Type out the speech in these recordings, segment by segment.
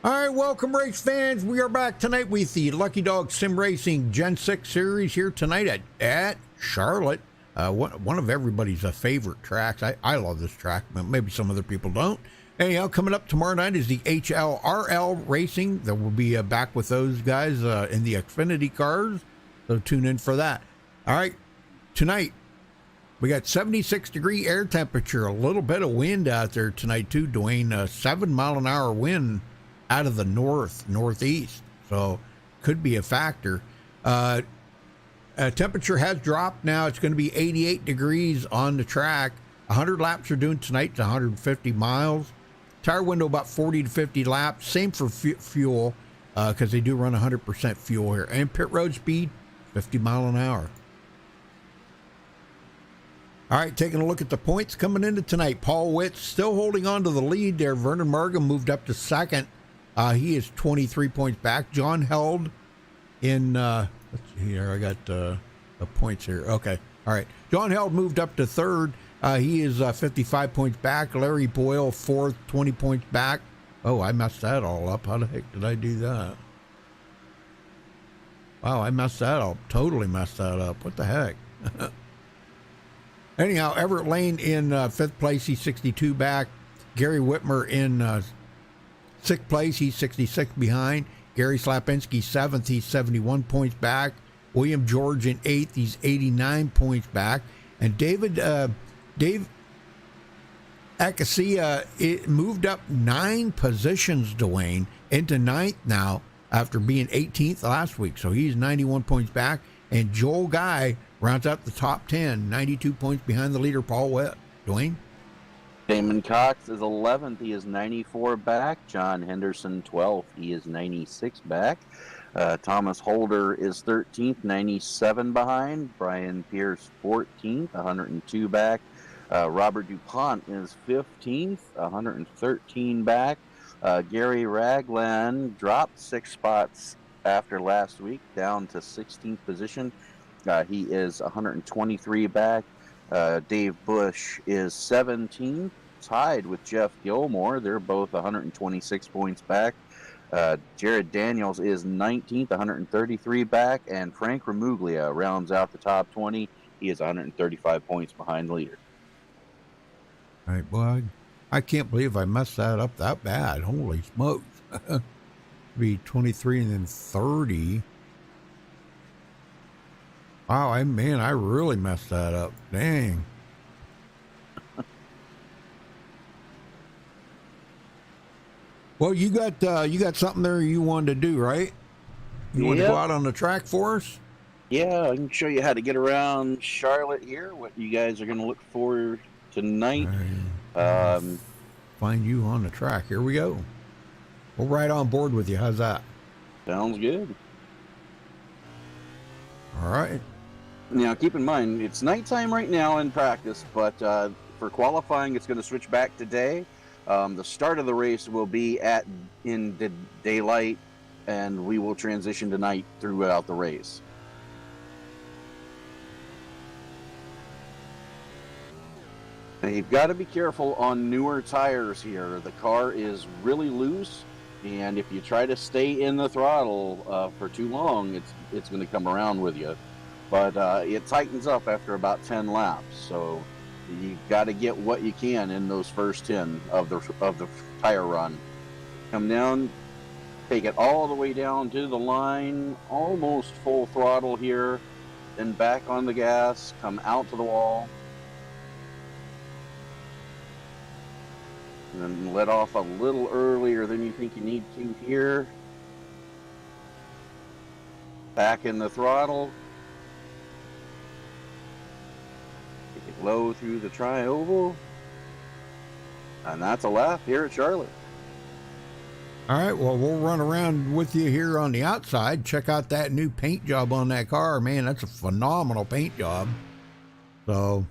All right, welcome race fans. We are back tonight with the Lucky Dog Sim Racing Gen 6 series here tonight at Charlotte. One of everybody's favorite tracks. I love this track, but maybe some other people don't. Anyhow, coming up tomorrow night is the HLRL Racing. That will be back with those guys in the Xfinity cars, so tune in for that. All right, tonight we got 76-degree air temperature, a little bit of wind out there tonight too, Dwayne. 7 mile an hour wind out of the northeast, so could be a factor. Temperature has dropped now. It's going to be 88 degrees on the track. 100 laps are doing tonight to 150 miles. Tire window about 40 to 50 laps. Same for fuel, because they do run 100% fuel here. And pit road speed, 50 mile an hour. All right, taking a look at the points coming into tonight. Paul Witt still holding on to the lead there. Vernon Markham moved up to second. He is 23 points back. John Held in, let's see here, I got the points here. Okay, all right. John Held moved up to third. He is 55 points back. Larry Boyle, fourth, 20 points back. Oh, I messed that all up. How the heck did I do that? Wow, I messed that up. Totally messed that up. What the heck? Anyhow, Everett Lane in fifth place. He's 62 back. Gary Whitmer in sixth place. He's 66 behind. Gary Slapinski, seventh. He's 71 points back. William George in eighth. He's 89 points back. And Dave Acacia, it moved up 9 positions, Dwayne, into ninth now after being 18th last week. So he's 91 points back. And Joel Guy rounds out the top 10, 92 points behind the leader, Paul Witt. Dwayne? Damon Cox is 11th. He is 94 back. John Henderson, 12th. He is 96 back. Thomas Holder is 13th, 97 behind. Brian Pierce, 14th, 102 back. Robert DuPont is 15th, 113 back. Gary Ragland dropped 6 spots after last week, down to 16th position. He is 123 back. Dave Bush is 17th, tied with Jeff Gilmore. They're both 126 points back. Jared Daniels is 19th, 133 back. And Frank Ramuglia rounds out the top 20. He is 135 points behind the leader. All right, well, I can't believe I messed that up that bad. Holy smokes. Be 23 and then 30. Wow, I really messed that up. Dang. Well, you got something there you wanted to do, right? You want to go out on the track for us? Yeah, I can show you how to get around Charlotte here, what you guys are going to look for tonight. Find you on the track. Here we go. We'll ride on board with you. How's that? Sounds good. All right. Now, keep in mind, it's nighttime right now in practice, but for qualifying, it's going to switch back today. The start of the race will be in the daylight, and we will transition tonight throughout the race. Now, you've got to be careful on newer tires here. The car is really loose, and if you try to stay in the throttle for too long, it's going to come around with you. But it tightens up after about 10 laps, so you've got to get what you can in those first 10 of the tire run. Come down, take it all the way down to the line, almost full throttle here, then back on the gas, come out to the wall, and then let off a little earlier than you think you need to here. Back in the throttle. Take it low through the tri-oval. And that's a lap here at Charlotte. All right, well, we'll run around with you here on the outside. Check out that new paint job on that car. Man, that's a phenomenal paint job. So,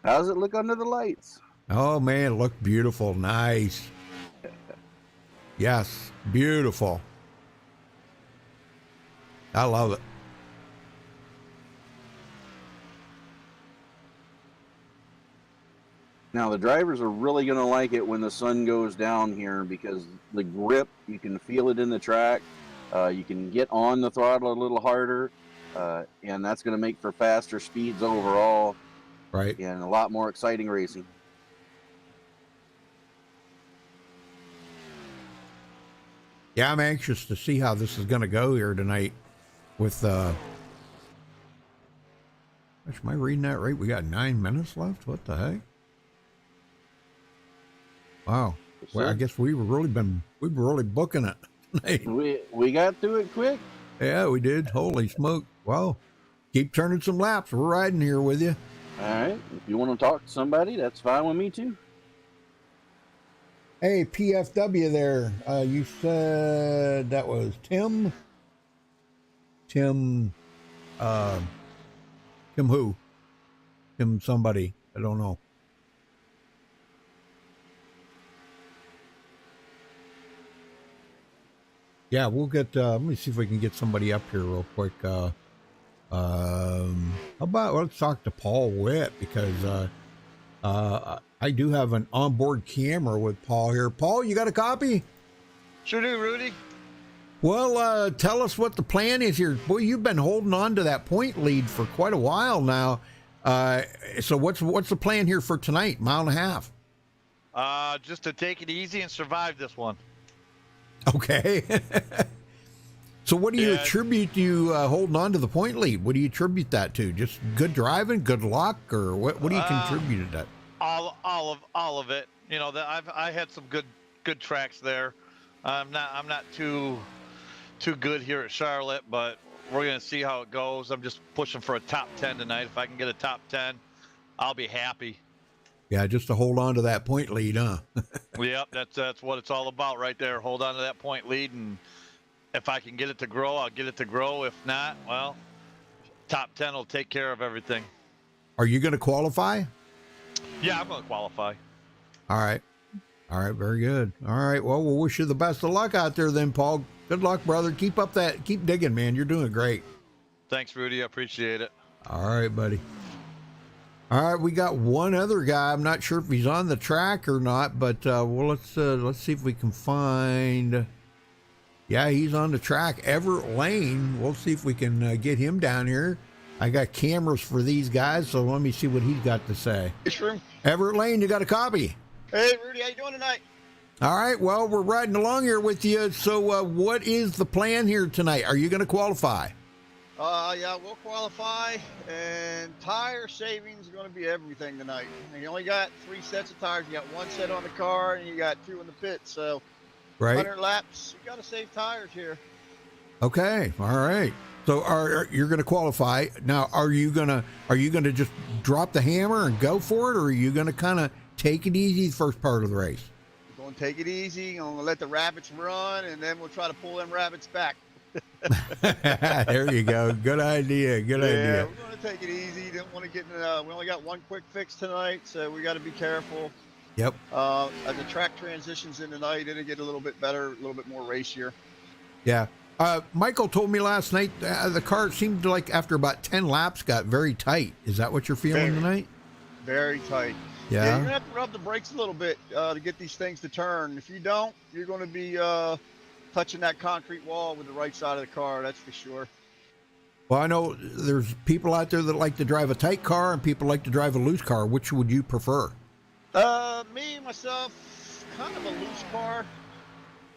how's it look under the lights? Oh, man, it looked beautiful. Nice. Yes, beautiful. I love it. Now the drivers are really going to like it when the sun goes down here because the grip, you can feel it in the track. You can get on the throttle a little harder, and that's going to make for faster speeds overall. Right. And a lot more exciting racing. Yeah, I'm anxious to see how this is going to go here tonight with, am I reading that right? We got 9 minutes left? What the heck? Wow. Well, I guess we were really booking it tonight. We got through it quick. Yeah, we did. Holy smoke. Well, keep turning some laps. We're riding here with you. All right. If you want to talk to somebody, that's fine with me too. Hey, PFW there. You said that was Tim? Tim who? Tim somebody. I don't know. Yeah, we'll get, let me see if we can get somebody up here real quick. How about, let's talk to Paul Witt because I do have an onboard camera with Paul here. Paul, you got a copy? Sure do, Rudy. Well, tell us what the plan is here. Boy, you've been holding on to that point lead for quite a while now. So what's the plan here for tonight? Mile and a half. Just to take it easy and survive this one. Okay. So what do you attribute you holding on to the point lead? What do you attribute that to? Just good driving, good luck, or what do you contribute to that? All of it. You know, I had some good tracks there. I'm not too good here at Charlotte, but we're gonna see how it goes. I'm just pushing for a top 10 tonight. If I can get a top 10, I'll be happy. Yeah, just to hold on to that point lead, huh? Yep, that's what it's all about right there. Hold on to that point lead, and if I can get it to grow, I'll get it to grow. If not, well, top 10 will take care of everything. Are you going to qualify? Yeah, I'm going to qualify. All right. All right, very good. All right, well, we'll wish you the best of luck out there then, Paul. Good luck, brother. Keep digging, man. You're doing great. Thanks, Rudy. I appreciate it. All right, buddy. All right, we got one other guy. I'm not sure if he's on the track or not, but well, let's see if we can find. Yeah, he's on the track. Everett Lane. We'll see if we can get him down here. I got cameras for these guys, so let me see what he's got to say. Sure. Everett Lane, you got a copy? Hey, Rudy, how you doing tonight? All right, well, we're riding along here with you. So what is the plan here tonight? Are you going to qualify? Yeah, we'll qualify, and tire savings is going to be everything tonight. And you only got 3 sets of tires. You got 1 set on the car, and you got 2 in the pit. So, right, 100 laps. You got to save tires here. Okay, all right. So, you're going to qualify now? Are you gonna just drop the hammer and go for it, or are you going to kind of take it easy the first part of the race? We're going to take it easy. I'm going to let the rabbits run, and then we'll try to pull them rabbits back. There you go. Good idea. Good idea. We're going to take it easy. Didn't want to get in. We only got 1 quick fix tonight, so we got to be careful. Yep. As the track transitions in tonight, it'll get a little bit better, a little bit more racier. Yeah. Michael told me last night the car seemed like after about 10 laps got very tight. Is that what you're feeling tonight? Very tight. Yeah. You're gonna have to rub the brakes a little bit to get these things to turn. If you don't, you're going to be touching that concrete wall with the right side of the car. That's for sure. Well, I know there's people out there that like to drive a tight car and people like to drive a loose car. Which would you prefer? Me, myself, kind of a loose car.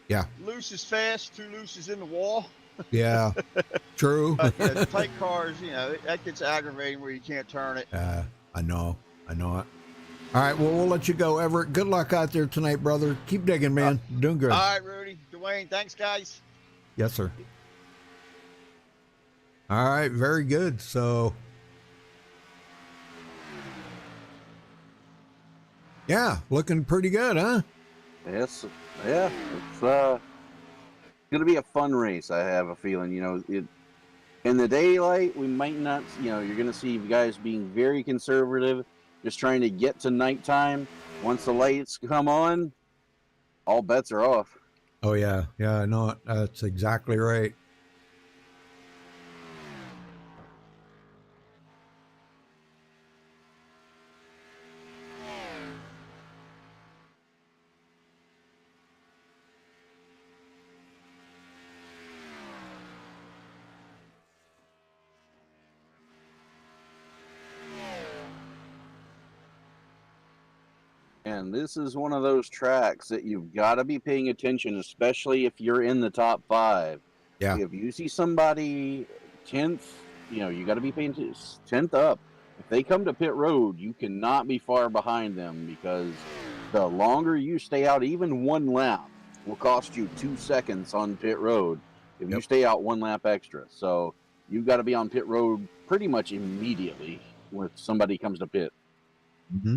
Yeah. Loose is fast, too loose is in the wall. Yeah, true. Yeah, tight cars, that gets aggravating where you can't turn it. I know it. All right, well, we'll let you go, Everett. Good luck out there tonight, brother. Keep digging, man. You're doing good. All right, Rudy, Dwayne, thanks, guys. Yes, sir. All right, very good. So, yeah, looking pretty good, huh? Yes, yeah. It's going to be a fun race, I have a feeling. In the daylight, we might not, you're going to see guys being very conservative, just trying to get to nighttime. Once the lights come on, all bets are off. Oh, yeah. Yeah, no, that's exactly right. And this is one of those tracks that you've got to be paying attention, especially if you're in the top 5. Yeah. If you see somebody 10th, you got to be paying 10th up. If they come to pit road, you cannot be far behind them, because the longer you stay out, even one lap will cost you 2 seconds on pit road if you stay out 1 lap extra. So you've got to be on pit road pretty much immediately when somebody comes to pit. Mm-hmm.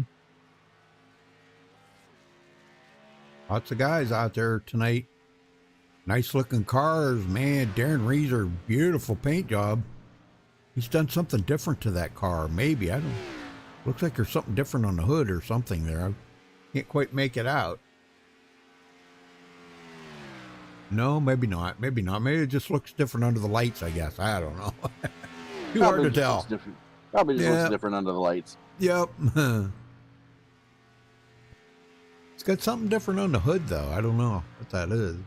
Lots of guys out there tonight. Nice looking cars, man. Darren Reeser, beautiful paint job. He's done something different to that car. Maybe, I don't. Looks like there's something different on the hood or something there. I can't quite make it out. No, maybe not. Maybe not. Maybe it just looks different under the lights, I guess. I don't know. Too hard to tell. Probably just looks different under the lights. Yep. It's got something different on the hood, though. I don't know what that is.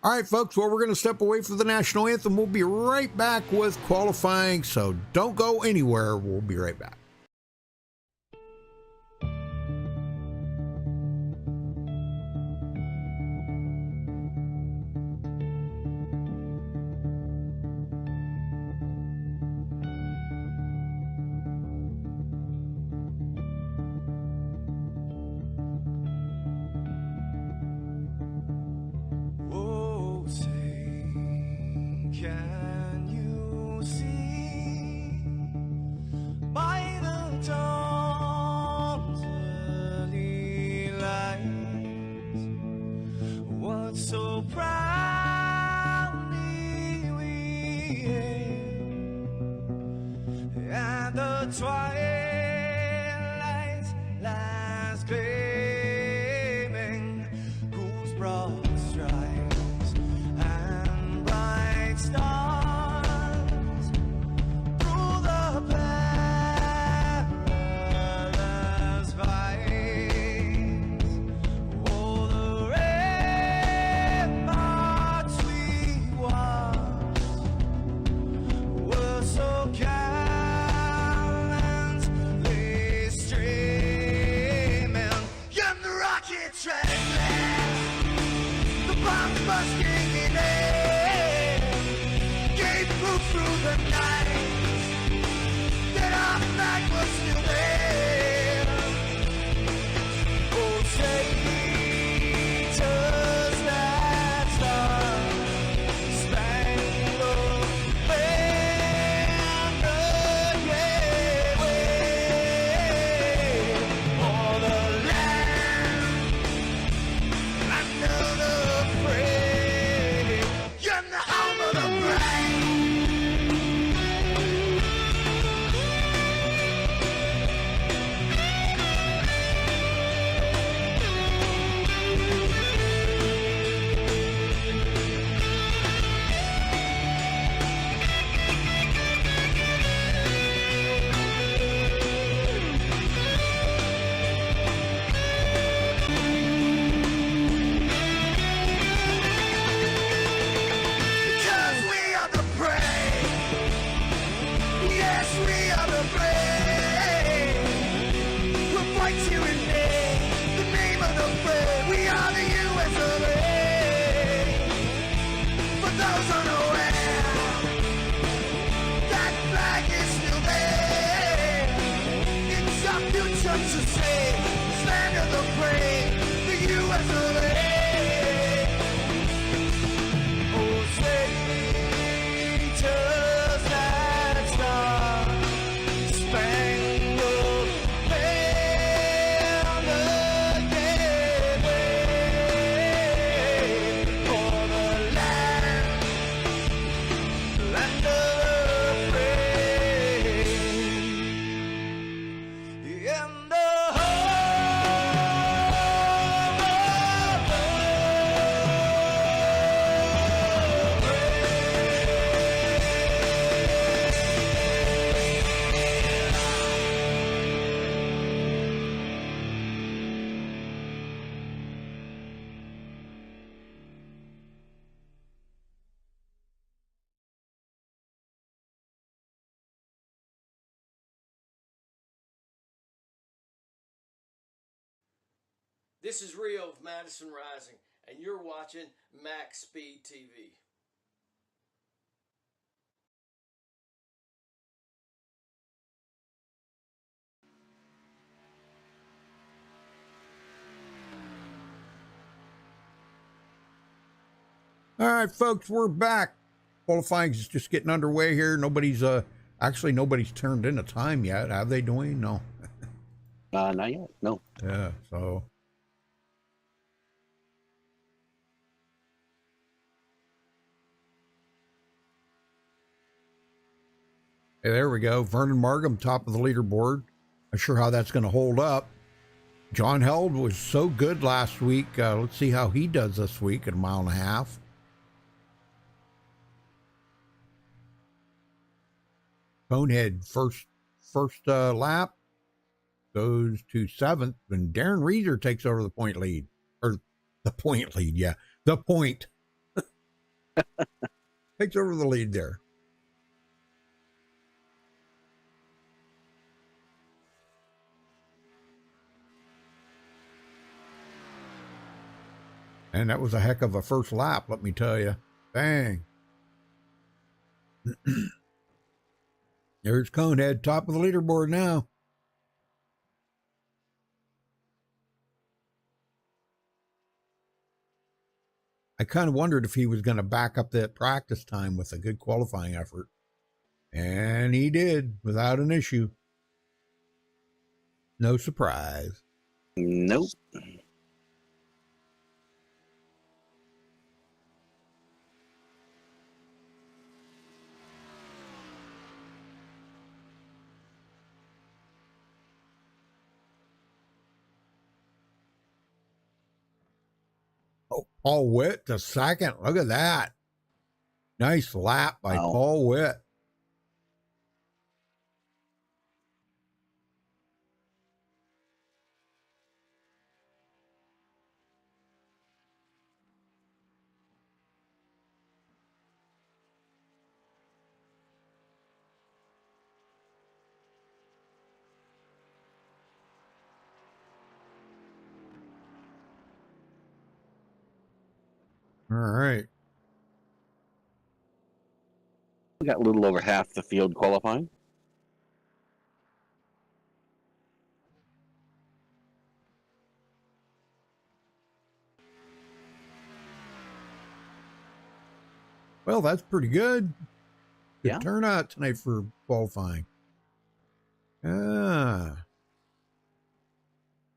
All right, folks. Well, we're going to step away from the national anthem. We'll be right back with qualifying, so don't go anywhere. We'll be right back. Can you see by the dawn's early light what so proudly we hailed at the twilight's last gleaming, whose broad stripes and bright stars through the perilous fights, oh, the ramparts we watched were so gallantly streaming, and the rocket treadless, the bomb busting in air, gave proof through the night that our flag was still there. Oh, traitors that star-spangled banner, yeah, wave for the land under the frame, and the home of the brave. Because we are the brave. Yes, we are the brave. We'll fight you in name, the name of the brave. We are the US of A. For those unaware, that flag is still there. It's our future to save, stand of the brave, the US of A. Oh, traitors that star-spangled banner, yeah, wave for the land of the free, and the home of the This is Rio of Madison Rising, and you're watching MaxspeedTV. All right, folks, we're back. Qualifying is just getting underway here. Nobody's turned in a time yet, have they, Dwayne? No. Not yet. No. Yeah, so. Hey, there we go. Vernon Markham, top of the leaderboard. Not sure how that's going to hold up. John Held was so good last week. Let's see how he does this week at a mile and a half. Conehead first lap goes to 7th, and Darren Reeser takes over the point lead. Or the point lead, yeah. The point. Takes over the lead there. And that was a heck of a first lap, let me tell you. Bang. There's Conehead, top of the leaderboard now. I kind of wondered if he was going to back up that practice time with a good qualifying effort. And he did, without an issue. No surprise. Nope. Oh, Paul Witt to second. Look at that. Nice lap by Wow. Paul Witt. All right. We got a little over half the field qualifying. Well, that's pretty good. Good Yeah. turnout tonight for qualifying. Ah.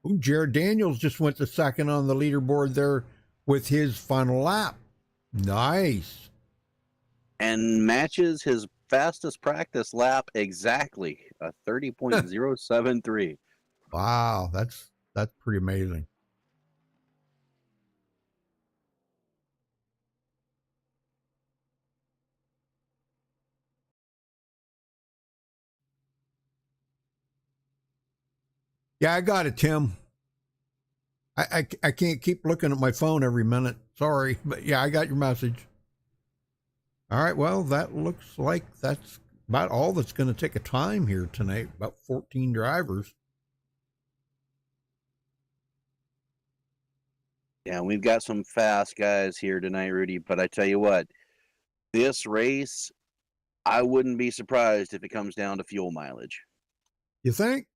Ooh, Jared Daniels just went to second on the leaderboard there with his final lap. Nice. And matches his fastest practice lap exactly, a 30.073. Wow, that's pretty amazing. Yeah, I got it, Tim. I can't keep looking at my phone every minute. Sorry, but yeah, I got your message. All right, well, that looks like that's about all that's going to take a time here tonight, about 14 drivers. Yeah, we've got some fast guys here tonight, Rudy, but I tell you what, this race, I wouldn't be surprised if it comes down to fuel mileage. You think?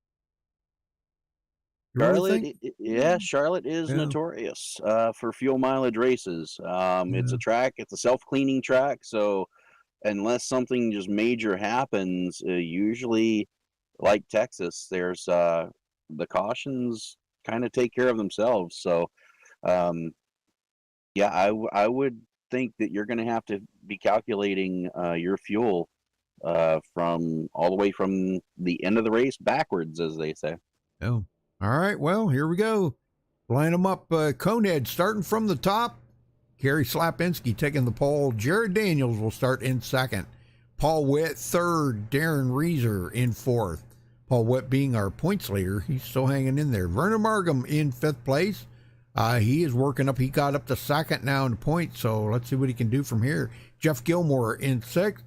You really Charlotte, think? yeah, Charlotte is Yeah. notorious for fuel mileage races. It's a track, it's a self-cleaning track, so unless something just major happens, usually, like Texas, there's the cautions kind of take care of themselves. So, yeah, I would think that you're going to have to be calculating your fuel from all the way from the end of the race backwards, as they say. Oh. All right, well, here we go. Line them up. Conehead starting from the top. Gary Slapinski taking the pole. Jared Daniels will start in second. Paul Witt third. Darren Reeser in fourth. Paul Witt being our points leader. He's still hanging in there. Vernon Markham in fifth place. He is working up. He got up to second now in points, so let's see what he can do from here. Jeff Gilmore in sixth.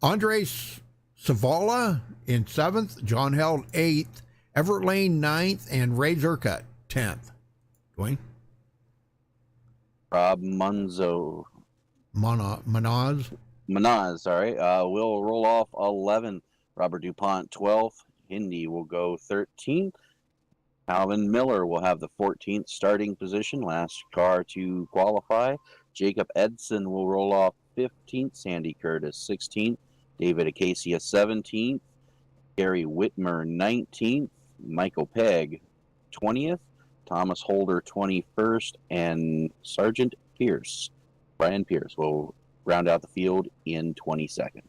Andres Savala in seventh. John Held eighth. Everett Lane ninth, and Ray Zercut 10th. Dwayne? Rob Munzo. Manaz. Sorry. Will roll off 11th. Robert DuPont 12th. Hindi will go 13th. Alvin Miller will have the 14th starting position, last car to qualify. Jacob Edson will roll off 15th. Sandy Curtis 16th. David Acacia 17th. Gary Whitmer 19th. Michael Pegg 20th. Thomas Holder 21st. And Sergeant Pierce, Brian Pierce, will round out the field in 22nd.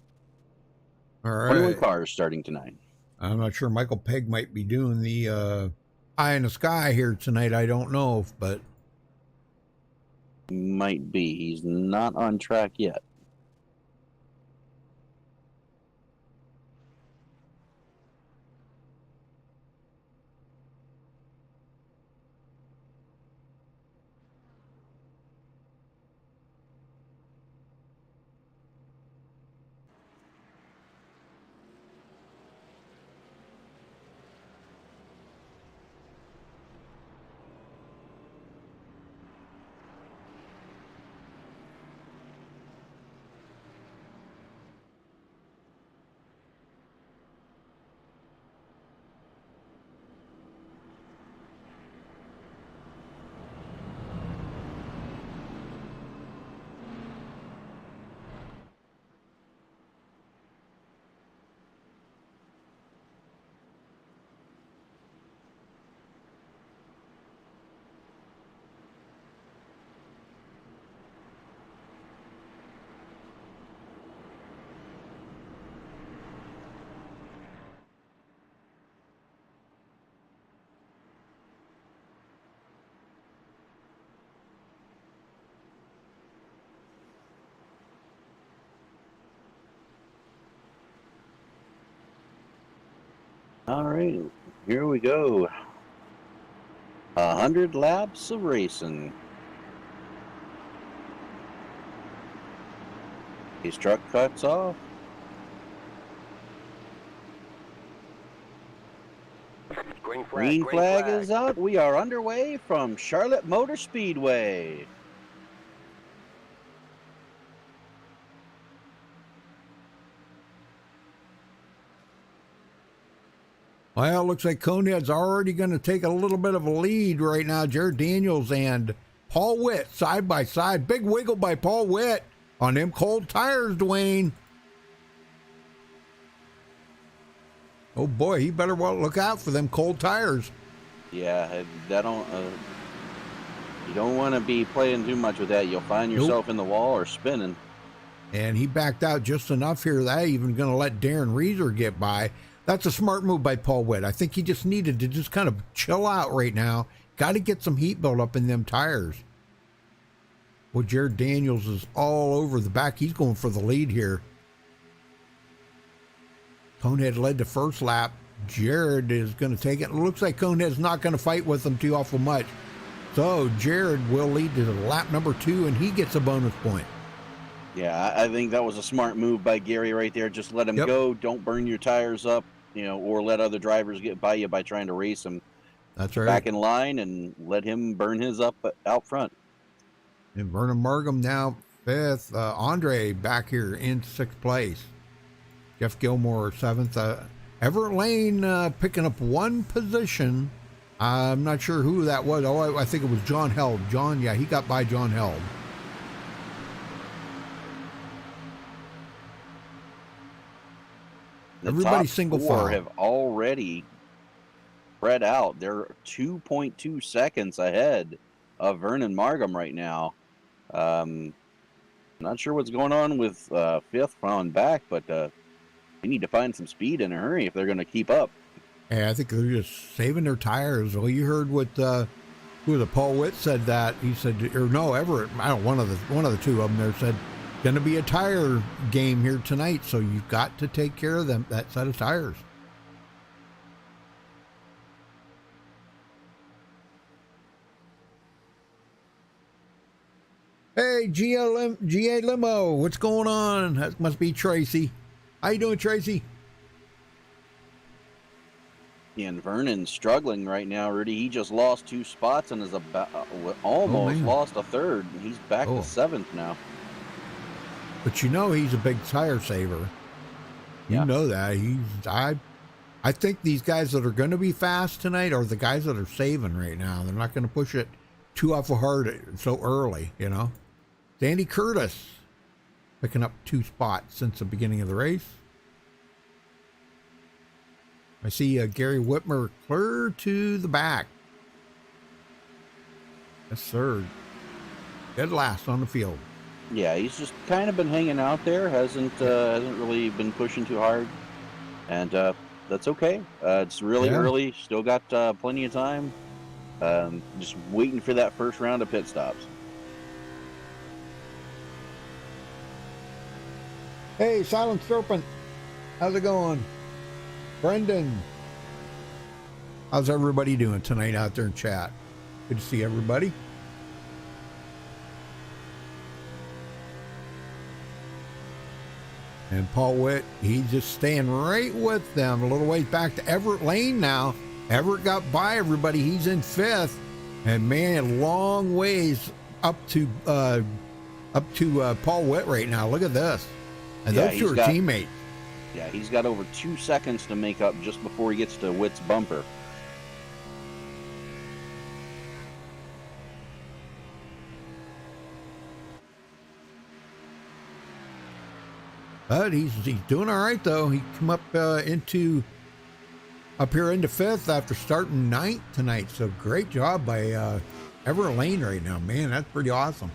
All right. 21 cars starting tonight. I'm not sure. Michael Pegg might be doing the eye in the sky here tonight. I don't know, but Might be. He's not on track yet. All right, here we go. 100 laps of racing. His truck cuts off. Green flag is out. We are underway from Charlotte Motor Speedway. well, it looks like Conehead's already going to take a little bit of a lead right now. Jared Daniels and Paul Witt side by side. Big wiggle by Paul Witt on them cold tires, Dwayne. Oh boy, he better well look out for them cold tires. Yeah, that don't. You don't want to be playing too much with that. You'll find yourself in the wall or spinning. And he backed out just enough here that even going to let Darren Reeser get by. That's a smart move by Paul Witt. I think he just needed to just kind of chill out right now. Got to get some heat built up in them tires. Well, Jared Daniels is all over the back. He's going for the lead here. Conehead led the first lap. Jared is going to take it. It looks like Conehead's not going to fight with him too awful much. So Jared will lead to lap number 2, and he gets a bonus point. Yeah, I think that was a smart move by Gary right there. Just let him go. Don't burn your tires up, or let other drivers get by you by trying to race him. That's right. Back in line and let him burn his up out front. And Vernon Markham now 5th. Andre back here in 6th place. Jeff Gilmore 7th. Everett Lane picking up 1 position. I'm not sure who that was. Oh, I think it was John Held. He got by John Held. Everybody single file. Have already spread out. They're 2.2 seconds ahead of Vernon Markham right now. Not sure what's going on with 5th on back, but they need to find some speed in a hurry if they're going to keep up. Yeah, I think they're just saving their tires. Well, you heard what Paul Witt said that. He said, or no, Everett. I don't. One of the two of them there said, going to be a tire game here tonight, so you've got to take care of that set of tires. Hey, GA Limo, what's going on? That must be Tracy. How you doing, Tracy? And Vernon's struggling right now, Rudy. He just lost 2 spots and is about almost lost a third. He's back to 7th now. But you know he's a big tire saver. You know that. I think these guys that are going to be fast tonight are the guys that are saving right now. They're not going to push it too awful hard so early, you know. Danny Curtis picking up 2 spots since the beginning of the race. I see Gary Whitmer clear to the back. That's third. Dead last on the field. Yeah, he's just kind of been hanging out there. Hasn't really been pushing too hard, and that's okay. It's really early. Still got plenty of time. Just waiting for that first round of pit stops. Hey, Silent Serpent. How's it going? Brendan. How's everybody doing tonight out there in chat? Good to see everybody. And Paul Witt, he's just staying right with them. A little ways back to Everett Lane now. Everett got by everybody. He's in 5th. And man, long ways up to Paul Witt right now. Look at this. And those two are teammates. Yeah, he's got over 2 seconds to make up just before he gets to Witt's bumper. But he's doing all right though. He come up here into 5th after starting 9th tonight. So great job by Everett Lane right now, man. That's pretty awesome.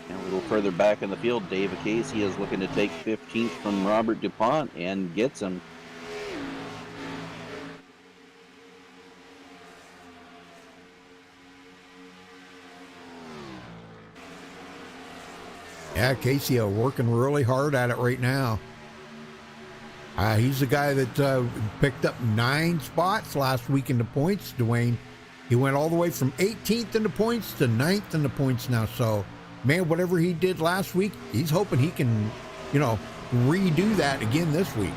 And a little further back in the field, Dave Casey is looking to take 15th from Robert DuPont and gets him. Yeah, Casey working really hard at it right now. He's the guy that picked up 9 spots last week in the points, Dwayne. He went all the way from 18th in the points to 9th in the points now. So, man, whatever he did last week, he's hoping he can, redo that again this week.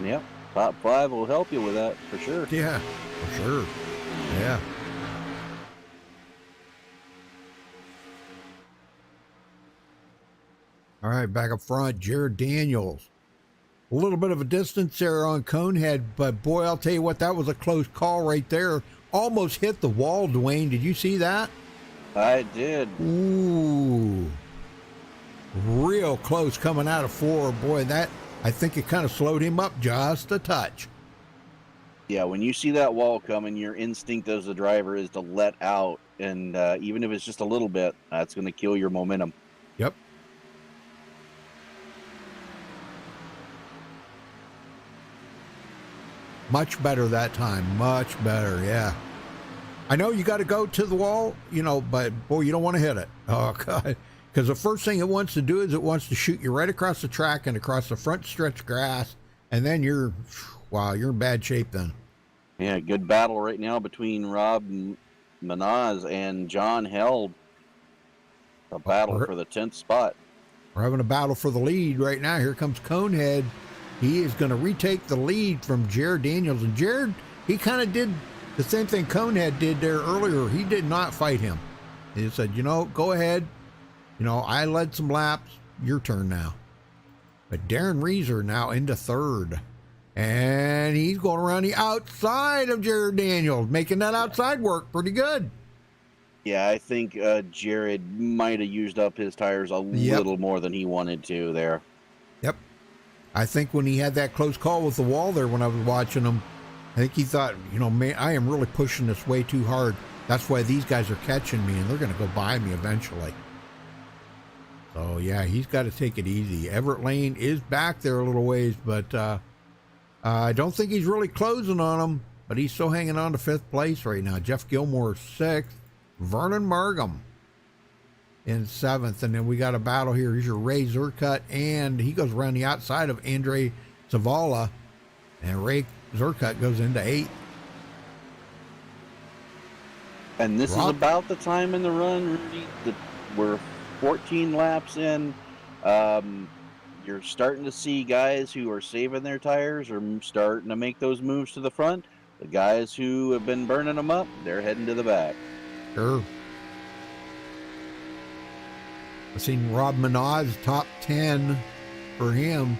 Yep, top 5 will help you with that for sure. Yeah, for sure. Yeah. All right, back up front, Jared Daniels. A little bit of a distance there on Conehead, but boy, I'll tell you what, that was a close call right there. Almost hit the wall, Dwayne. Did you see that? I did. Ooh. Real close coming out of 4. Boy, that, I think it kind of slowed him up just a touch. Yeah, when you see that wall coming, your instinct as a driver is to let out. And even if it's just a little bit, that's going to kill your momentum. Yep. Much better that time. Much better, yeah. I know you got to go to the wall, but, boy, you don't want to hit it. Oh, God. Because the first thing it wants to do is it wants to shoot you right across the track and across the front stretch grass, and then you're in bad shape then. Yeah, good battle right now between Rob Manaz and John Held. A battle for the 10th spot. We're having a battle for the lead right now. Here comes Conehead. He is going to retake the lead from Jared Daniels. And Jared, he kind of did the same thing Conehead did there earlier. He did not fight him. He said, go ahead. I led some laps. Your turn now. But Darren Reeser now into 3rd. And he's going around the outside of Jared Daniels, making that outside work pretty good. Yeah, I think Jared might have used up his tires a little more than he wanted to there. Yep. I think when he had that close call with the wall there when I was watching him, I think he thought, man, I am really pushing this way too hard. That's why these guys are catching me, and they're going to go by me eventually. So, yeah, he's got to take it easy. Everett Lane is back there a little ways, but I don't think he's really closing on him, but he's still hanging on to 5th place right now. Jeff Gilmore 6th. Vernon Margam in 7th. And then we got a battle here. Here's your Ray Zerkut, and he goes around the outside of Andre Zavala, and Ray Zerkut goes into 8th. And this is about the time in the run, Rudy, that we're 14 laps in. You're starting to see guys who are saving their tires or starting to make those moves to the front. The guys who have been burning them up, they're heading to the back. Sure. I've seen Rob Minot's top 10 for him.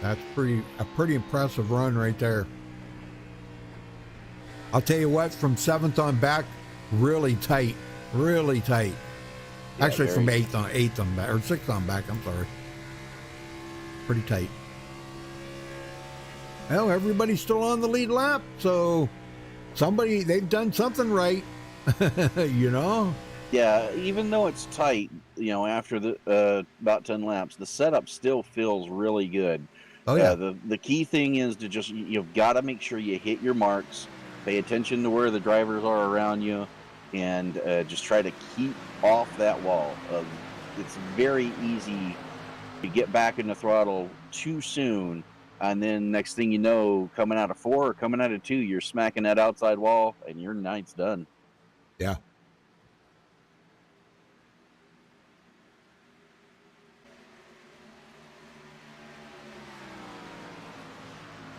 That's a pretty impressive run right there. I'll tell you what, from 7th on back, really tight. Really tight. Yeah, Actually, from very. 8th on back, or 6th on back, I'm sorry. Pretty tight. Well, everybody's still on the lead lap, so they've done something right. You know? Yeah, even though it's tight, after the about 10 laps, the setup still feels really good. Oh, yeah. The key thing is to you've got to make sure you hit your marks, pay attention to where the drivers are around you, and just try to keep off that wall. It's very easy to get back in the throttle too soon, and then next thing you know, coming out of 4 or coming out of 2, you're smacking that outside wall, and your night's done. Yeah.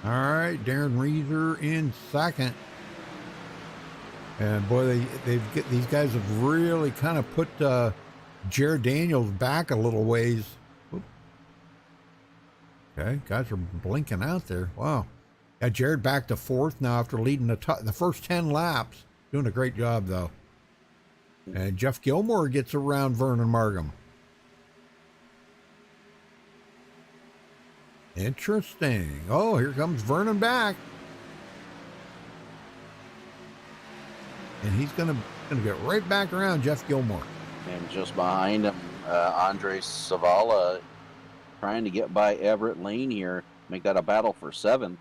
All right, Darren Reeser in 2nd. And boy, these guys have really kind of put Jared Daniels back a little ways. Oop. Okay, guys are blinking out there. Wow. Got Jared back to 4th now after leading the first 10 laps. Doing a great job, though. And Jeff Gilmore gets around Vernon Markham. Interesting. Oh, here comes Vernon back. And he's gonna get right back around Jeff Gilmore. And just behind him, Andre Savala trying to get by Everett Lane here, make that a battle for 7th.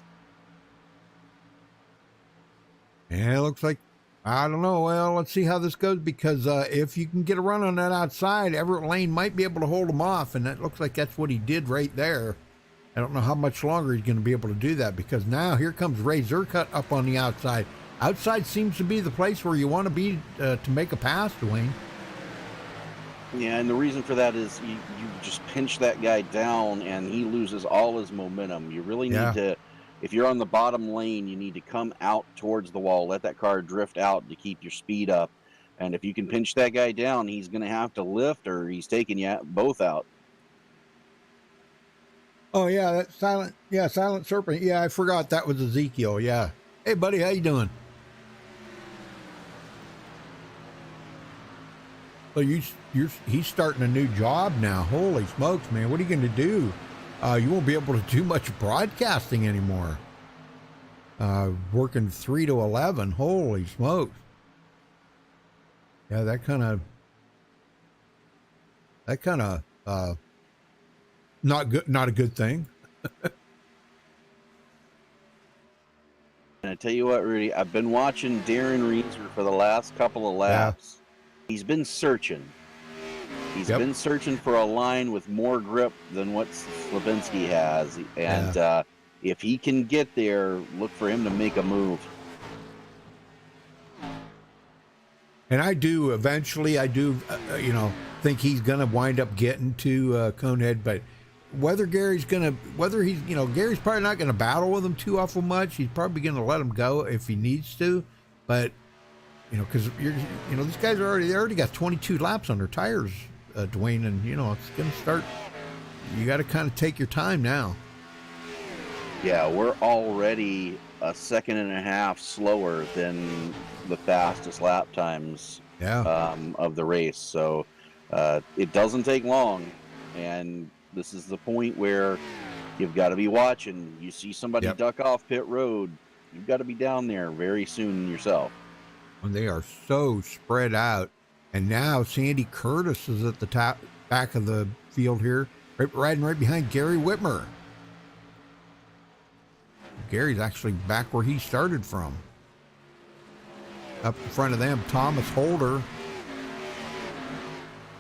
And it looks like, I don't know. Well, let's see how this goes, because if you can get a run on that outside, Everett Lane might be able to hold him off, and that looks like that's what he did right there. I don't know how much longer he's going to be able to do that, because now here comes Ray Zercut up on the outside. Outside seems to be the place where you want to be to make a pass, Dwayne. Yeah, and the reason for that is you just pinch that guy down, and he loses all his momentum. You really need to, if you're on the bottom lane, you need to come out towards the wall, let that car drift out to keep your speed up. And if you can pinch that guy down, he's going to have to lift, or he's taking you both out. Oh, yeah, that's Silent Serpent. Yeah, I forgot that was Ezekiel. Yeah. Hey, buddy, how you doing? Well, he's starting a new job now. Holy smokes, man. What are you going to do? You won't be able to do much broadcasting anymore. Working 3 to 11. Holy smokes. Yeah, that kind of not a good thing. And I tell you what, Rudy, I've been watching Darren Reeser for the last couple of laps. Yeah. He's been searching. He's been searching for a line with more grip than what Slabinski has. And if he can get there, look for him to make a move. And I do think he's going to wind up getting to Conehead, but Gary's probably not going to battle with him too awful much. He's probably going to let him go if he needs to, but because these guys they already got 22 laps on their tires, Dwayne, and it's going to start. You got to kind of take your time now. Yeah, we're already a second and a half slower than the fastest lap times of the race. So it doesn't take long, and this is the point where you've got to be watching. You see somebody duck off pit road, you've got to be down there very soon yourself. And they are so spread out. And now Sandy Curtis is at the back of the field here, riding right behind Gary Whitmer. Gary's actually back where he started from. Up in front of them, Thomas Holder.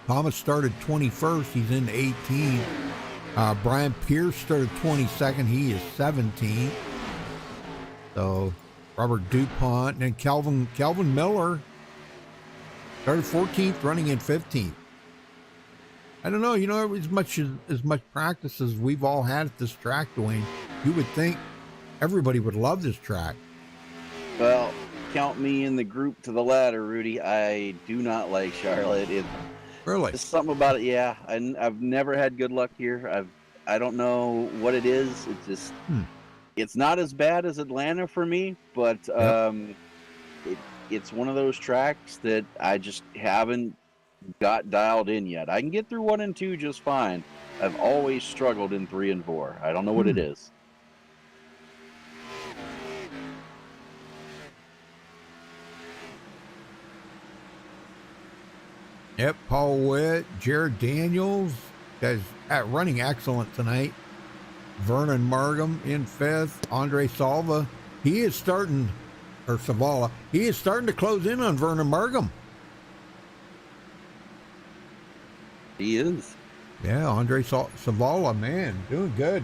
Thomas started 21st. He's in 18th. Brian Pierce started 22nd. He is 17th. So Robert DuPont, and then Kelvin Miller started 14th, running in 15th. I don't know, as much practice as we've all had at this track, Dwayne, you would think everybody would love this track. Well, count me in the group to the ladder, Rudy. I do not like Charlotte. Really? There's something about it. Yeah, I've never had good luck here. I don't know what it is. It's just it's not as bad as Atlanta for me, but it's one of those tracks that I just haven't got dialed in yet. I can get through 1 and 2 just fine. I've always struggled in 3 and 4. I don't know what it is. Yep, Paul Witt, Jared Daniels, guys running excellent tonight. Vernon Markham in 5th. Andre Salva, he is starting to close in on Vernon Markham. He is. Yeah, Andre Savala, man, doing good.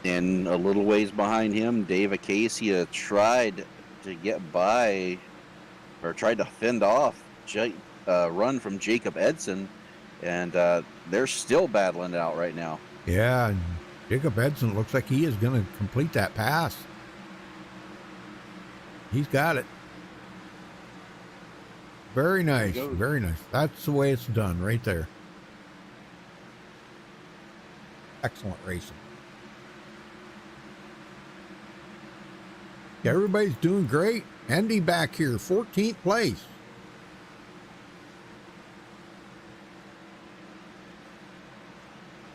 And a little ways behind him, Dave Acacia tried to get by, or tried to fend off run from Jacob Edson, and they're still battling it out right now. Yeah, and Jacob Edson looks like he is going to complete that pass. He's got it. Very nice, very nice. That's the way it's done right there. Excellent racing. Yeah, everybody's doing great. Andy back here, 14th place.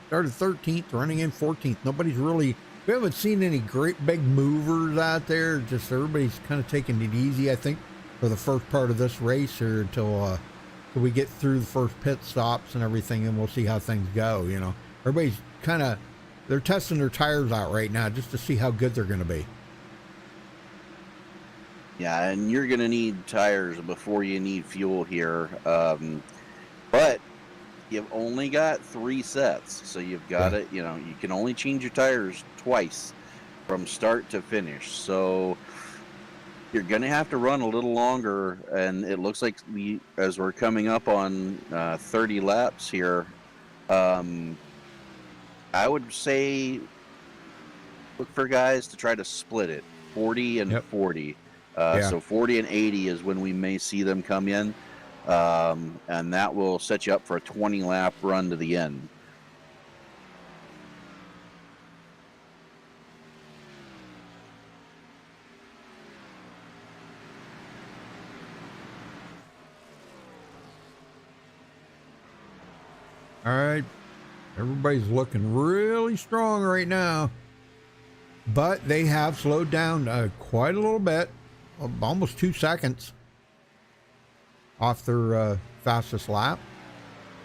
Started 13th, running in 14th. We haven't seen any great big movers out there. Just everybody's kind of taking it easy, I think, for the first part of this race here until we get through the first pit stops and everything, and we'll see how things go. You know, everybody's they're testing their tires out right now just to see how good they're going to be. Yeah, and you're going to need tires before you need fuel here. But you've only got 3 sets, so you've got to, you can only change your tires twice from start to finish. So you're going to have to run a little longer, and it looks like as we're coming up on 30 laps here, I would say look for guys to try to split it, 40 and 40. So 40 and 80 is when we may see them come in. And that will set you up for a 20-lap run to the end. All right. Everybody's looking really strong right now. But they have slowed down quite a little bit, almost 2 seconds off their fastest lap.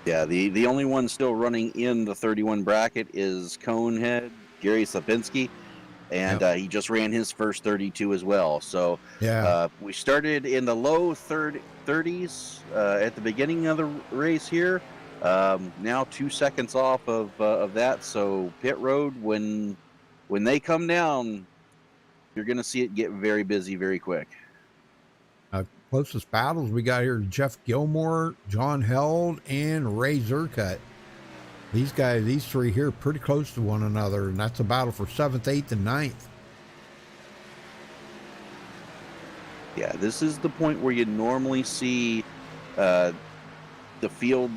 Yeah, the only one still running in the 31 bracket is Conehead, Gary Sapinski, and he just ran his first 32 as well. So we started in the low 30s at the beginning of the race here. Now 2 seconds off of that. So pit road, when they come down, you're going to see it get very busy very quick. Closest battles we got here: Jeff Gilmore, John Held, and Ray Zerkut. These 3 here, pretty close to one another, and that's a battle for 7th, 8th, and 9th. Yeah, this is the point where you normally see the field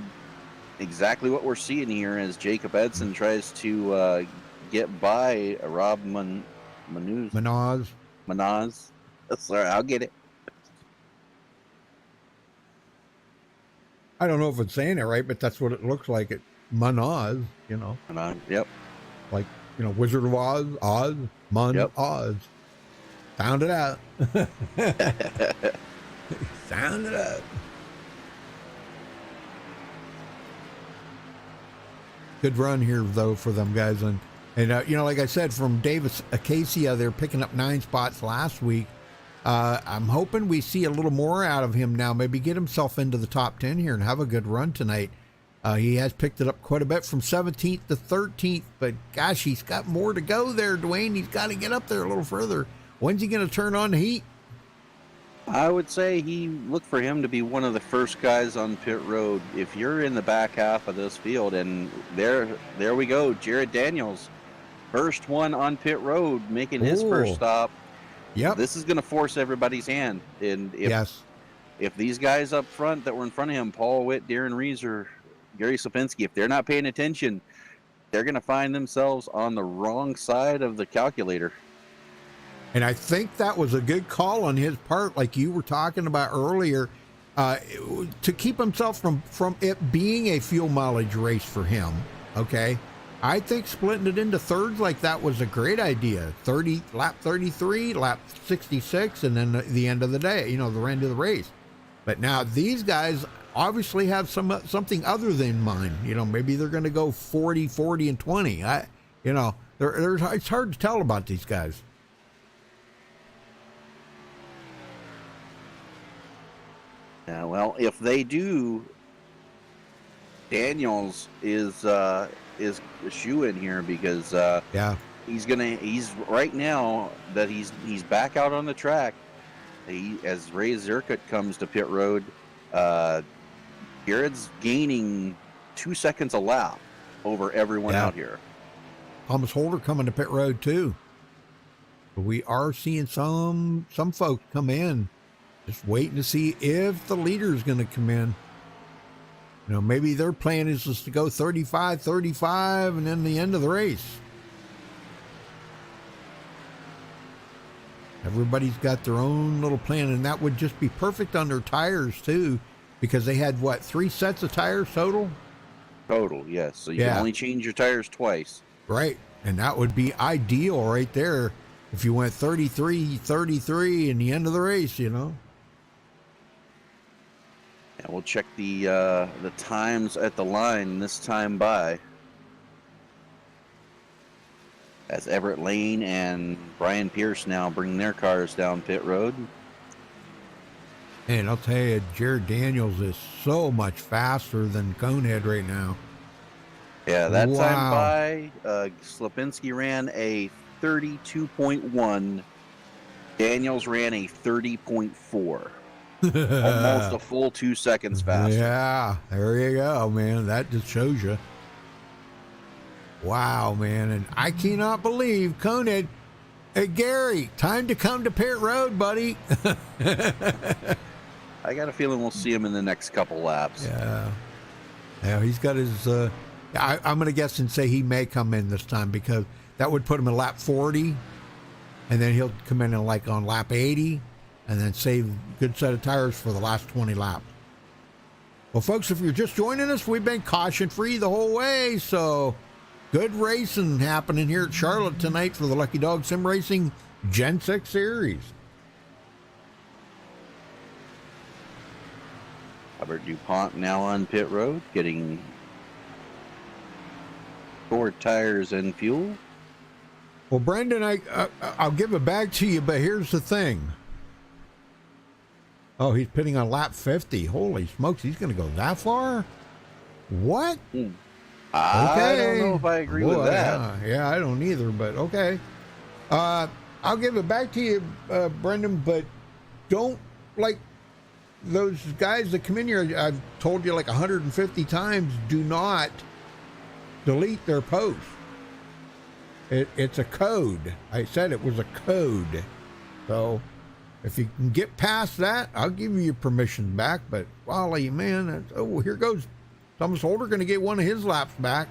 exactly what we're seeing here as Jacob Edson tries to get by Rob Manaz. Sorry, I'll get it. I don't know if it's saying it right, but that's what it looks like. Manaz, Yep. Like, Wizard of Oz, Oz. Sound it out. Sound it out. Good run here, though, for them guys. And like I said, from Davis Acacia, they're picking up 9 spots last week. I'm hoping we see a little more out of him now. Maybe get himself into the top 10 here and have a good run tonight. He has picked it up quite a bit from 17th to 13th, but gosh, he's got more to go there, Dwayne. He's got to get up there a little further. When's he going to turn on the heat? I would say look for him to be one of the first guys on pit road. If you're in the back half of this field, and there we go, Jared Daniels First one on pit road, making his first stop. Yep. This is going to force everybody's hand. And if these guys up front that were in front of him, Paul Witt, Darren Reeser, Gary Slipinski, if they're not paying attention, they're going to find themselves on the wrong side of the calculator. And I think that was a good call on his part, like you were talking about earlier, to keep himself from it being a fuel mileage race for him. Okay. I think splitting it into thirds like that was a great idea. Lap 33, lap 66, and then the end of the day, the end of the race. But now these guys obviously have something other than mine. Maybe they're going to go 40, 40, and 20. It's hard to tell about these guys. Yeah, well, if they do, Daniels is a shoe in here because he's right now that he's back out on the track. As Ray Zirkut comes to pit road, Jared's gaining 2 seconds a lap over everyone out here. Thomas Holder coming to pit road too. But we are seeing some folks come in. Just waiting to see if the leader is going to come in. Maybe their plan is just to go 35, 35, and then the end of the race. Everybody's got their own little plan, and that would just be perfect on their tires, too, because they had, 3 sets of tires total? Total, yes. So you can only change your tires twice. Right, and that would be ideal right there if you went 33, 33 in the end of the race, And we'll check the times at the line this time by. As Everett Lane and Brian Pierce now bring their cars down pit road. And I'll tell you, Jared Daniels is so much faster than Conehead right now. Yeah, that time by, Slipinski ran a 32.1. Daniels ran a 30.4. Almost a full 2 seconds faster. Yeah, there you go, man. That just shows you. Wow, man. And I cannot believe Conehead. Hey, Gary, time to come to pit road, buddy. I got a feeling we'll see him in the next couple laps. Yeah, he's got his... I'm going to guess and say he may come in this time because that would put him in lap 40. And then he'll come in on lap 80. And then save a good set of tires for the last 20 laps. Well, folks, if you're just joining us, we've been caution-free the whole way, so good racing happening here at Charlotte tonight for the Lucky Dog Sim Racing Gen 6 Series. Robert DuPont now on pit road, getting 4 tires and fuel. Well, Brendan, I'll give it back to you, but here's the thing. Oh, he's pitting on lap 50. Holy smokes, he's going to go that far? What? I don't know if I agree with that. Yeah, I don't either, but okay. I'll give it back to you, Brendan, but don't, those guys that come in here, I've told you 150 times, do not delete their post. It's a code. I said it was a code. So... if you can get past that, I'll give you your permission back. But, golly, man, here goes Thomas Holder going to get one of his laps back.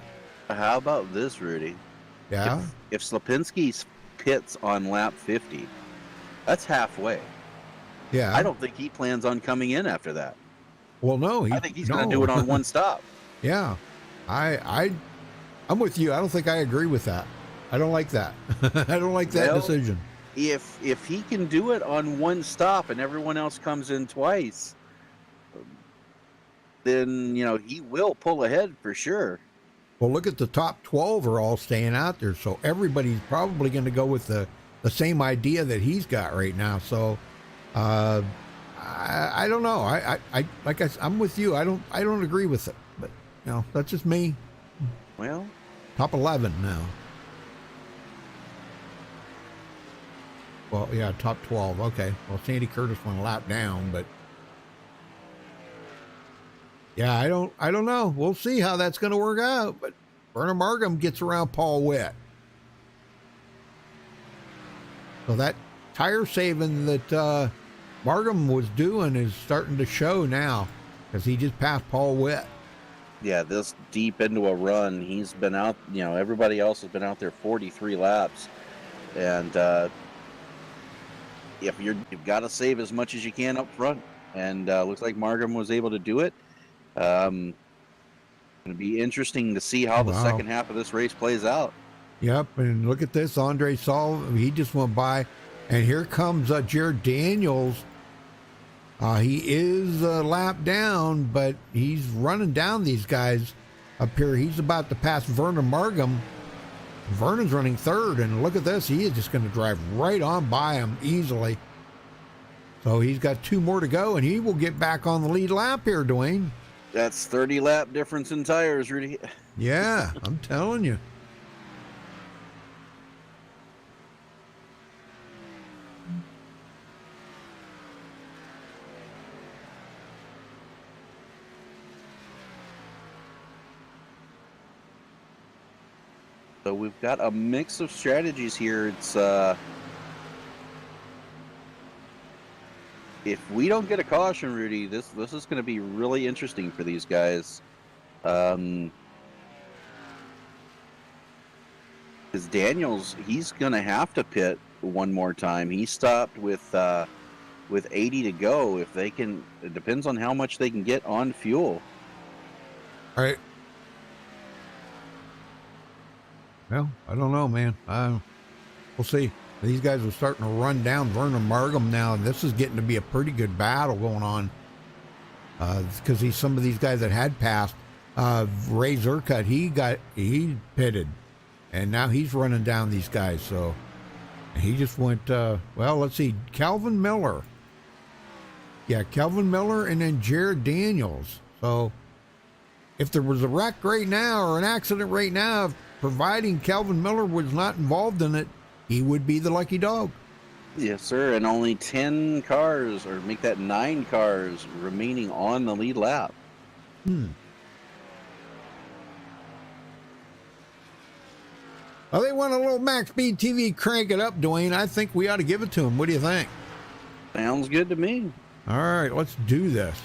How about this, Rudy? Yeah? If Slipinski pits on lap 50, that's halfway. Yeah. I don't think he plans on coming in after that. Well, no. I think he's going to do it on one stop. Yeah. I'm with you. I don't think I agree with that. I don't like that. I don't like that decision. If he can do it on one stop and everyone else comes in twice, then he will pull ahead for sure. Well, look at the top 12 are all staying out there, so everybody's probably going to go with the same idea that he's got right now. So I don't know. I'm with you. I don't agree with it, but that's just me. Well, top 11 now. Well, yeah, top 12. Okay. Well, Sandy Curtis went a lap down, but yeah, I don't know. We'll see how that's going to work out. But Bernard Markham gets around Paul Witt. So that tire saving that Markham was doing is starting to show now, because he just passed Paul Witt. Yeah, this deep into a run, he's been out, everybody else has been out there 43 laps. And if you've got to save as much as you can up front. And looks like Markham was able to do it. Going to be interesting to see how the second half of this race plays out. Yep, and look at this. Andre Saul, he just went by. And here comes Jared Daniels. He is a lap down, but he's running down these guys up here. He's about to pass Vernon Markham. Vernon's running third, and look at this. He is just going to drive right on by him easily. So he's got 2 more to go, and he will get back on the lead lap here, Dwayne. That's 30 lap difference in tires, Rudy. Yeah, I'm telling you. So we've got a mix of strategies here. It's if we don't get a caution, Rudy, this is going to be really interesting for these guys. Because Daniels, he's going to have to pit one more time. He stopped with 80 to go. If they can, it depends on how much they can get on fuel. All right. Well, I don't know, man. We'll see. These guys are starting to run down Vernon Markham now, and this is getting to be a pretty good battle going on. Because some of these guys that had passed, Ray Zercut, he pitted, and now he's running down these guys. So he just went. Well, let's see, Calvin Miller. Yeah, Calvin Miller, and then Jared Daniels. So if there was a wreck right now or an accident right now, providing Calvin Miller was not involved in it, he would be the lucky dog. Yes, sir. And only 10 cars, or make that 9 cars, remaining on the lead lap. Well, they want a little MaxspeedTV crank it up, Dwayne. I think we ought to give it to him. What do you think? Sounds good to me. All right, let's do this.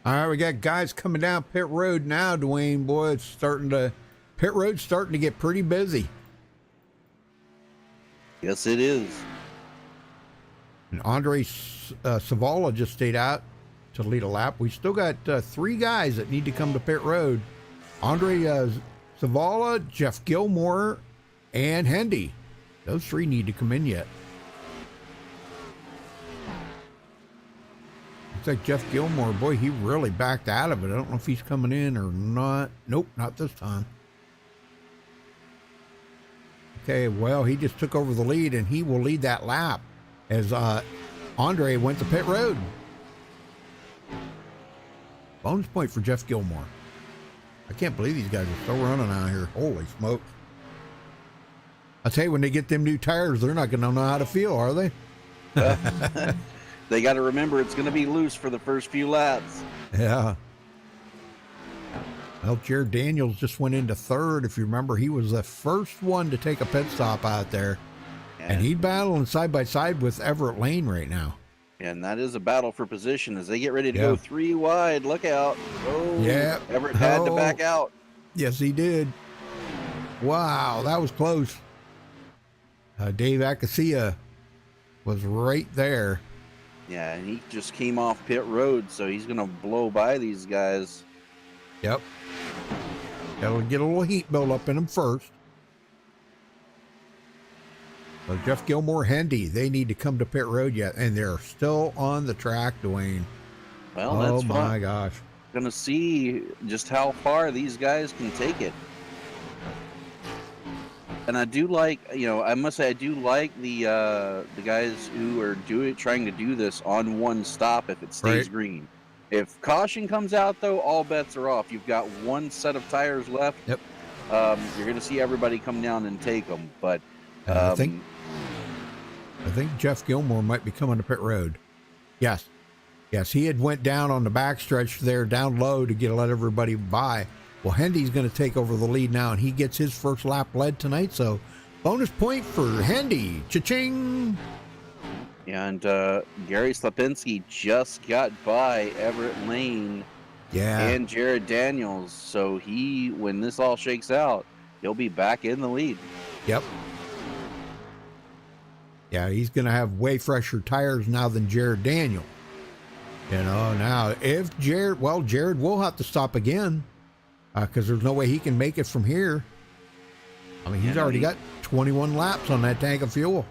All right, we got guys coming down pit road now, Dwayne. Boy, pit road's starting to get pretty busy. Yes, it is. And Andre Savala just stayed out to lead a lap. We still got 3 guys that need to come to pit road. Andre Savala, Jeff Gilmore, and Hendy. Those 3 need to come in yet. Looks like Jeff Gilmore, boy, he really backed out of it. I don't know if he's coming in or not. Nope, not this time. Okay, well, he just took over the lead, and he will lead that lap as Andre went to pit road. Bonus point for Jeff Gilmore. I can't believe these guys are still running out here. Holy smokes. I tell you, when they get them new tires, they're not going to know how to feel, are they? They got to remember it's going to be loose for the first few laps. Yeah. Well, Jared Daniels just went into third. If you remember, he was the first one to take a pit stop out there. And he's battling side by side with Everett Lane right now. And that is a battle for position as they get ready to go 3 wide. Look out. Oh, yeah. Everett had to back out. Yes, he did. Wow, that was close. Dave Acacia was right there. Yeah, and he just came off pit road, so he's going to blow by these guys. Yep. That'll get a little heat build up in him first. So Jeff Gilmore, Hendy, they need to come to pit road yet, and they're still on the track, Dwayne. Well, that's fun. Oh my gosh. Going to see just how far these guys can take it. And I do like, I must say I do like the guys who are trying to do this on one stop if it stays green. If caution comes out, though, all bets are off. You've got one set of tires left. Yep. You're going to see everybody come down and take them. But I think Jeff Gilmore might be coming to pit road. Yes. Yes, he had went down on the backstretch there, down low to let everybody by. Well, Hendy's going to take over the lead now, and he gets his first lap led tonight. So, bonus point for Hendy. Cha-ching! And Gary Slapinski just got by Everett Lane and Jared Daniels. So when this all shakes out, he'll be back in the lead. Yep. Yeah, he's going to have way fresher tires now than Jared Daniels. Now if Jared will have to stop again. Because there's no way he can make it from here. I mean, he's already got 21 laps on that tank of fuel.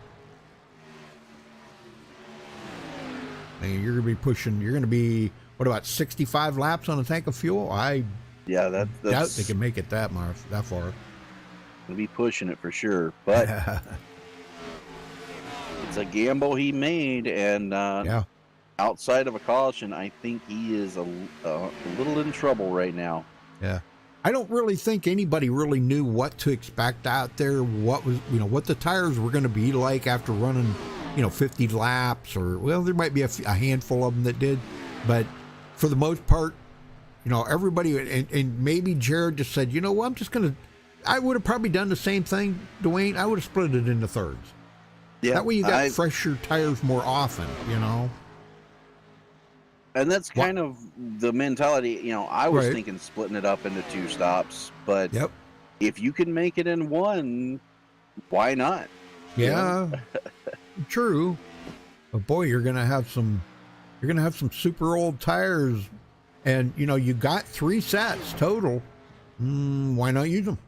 And you're going to be what about 65 laps on a tank of fuel? That's doubt they can make it that far. Gonna be pushing it for sure, but it's a gamble he made, and outside of a caution, I think he is a little in trouble right now. Yeah. I don't really think anybody really knew what to expect out there, what the tires were going to be like after running, 50 laps there might be a handful of them that did, but for the most part, everybody, and maybe Jared just said, I would have probably done the same thing, Dwayne. I would have split it into thirds. Yeah. That way you got fresher tires more often, And that's kind of the mentality, I was thinking splitting it up into 2 stops, but if you can make it in one, why not? Yeah, true. But boy, you're going to have some super old tires, and you got 3 sets total. Why not use them?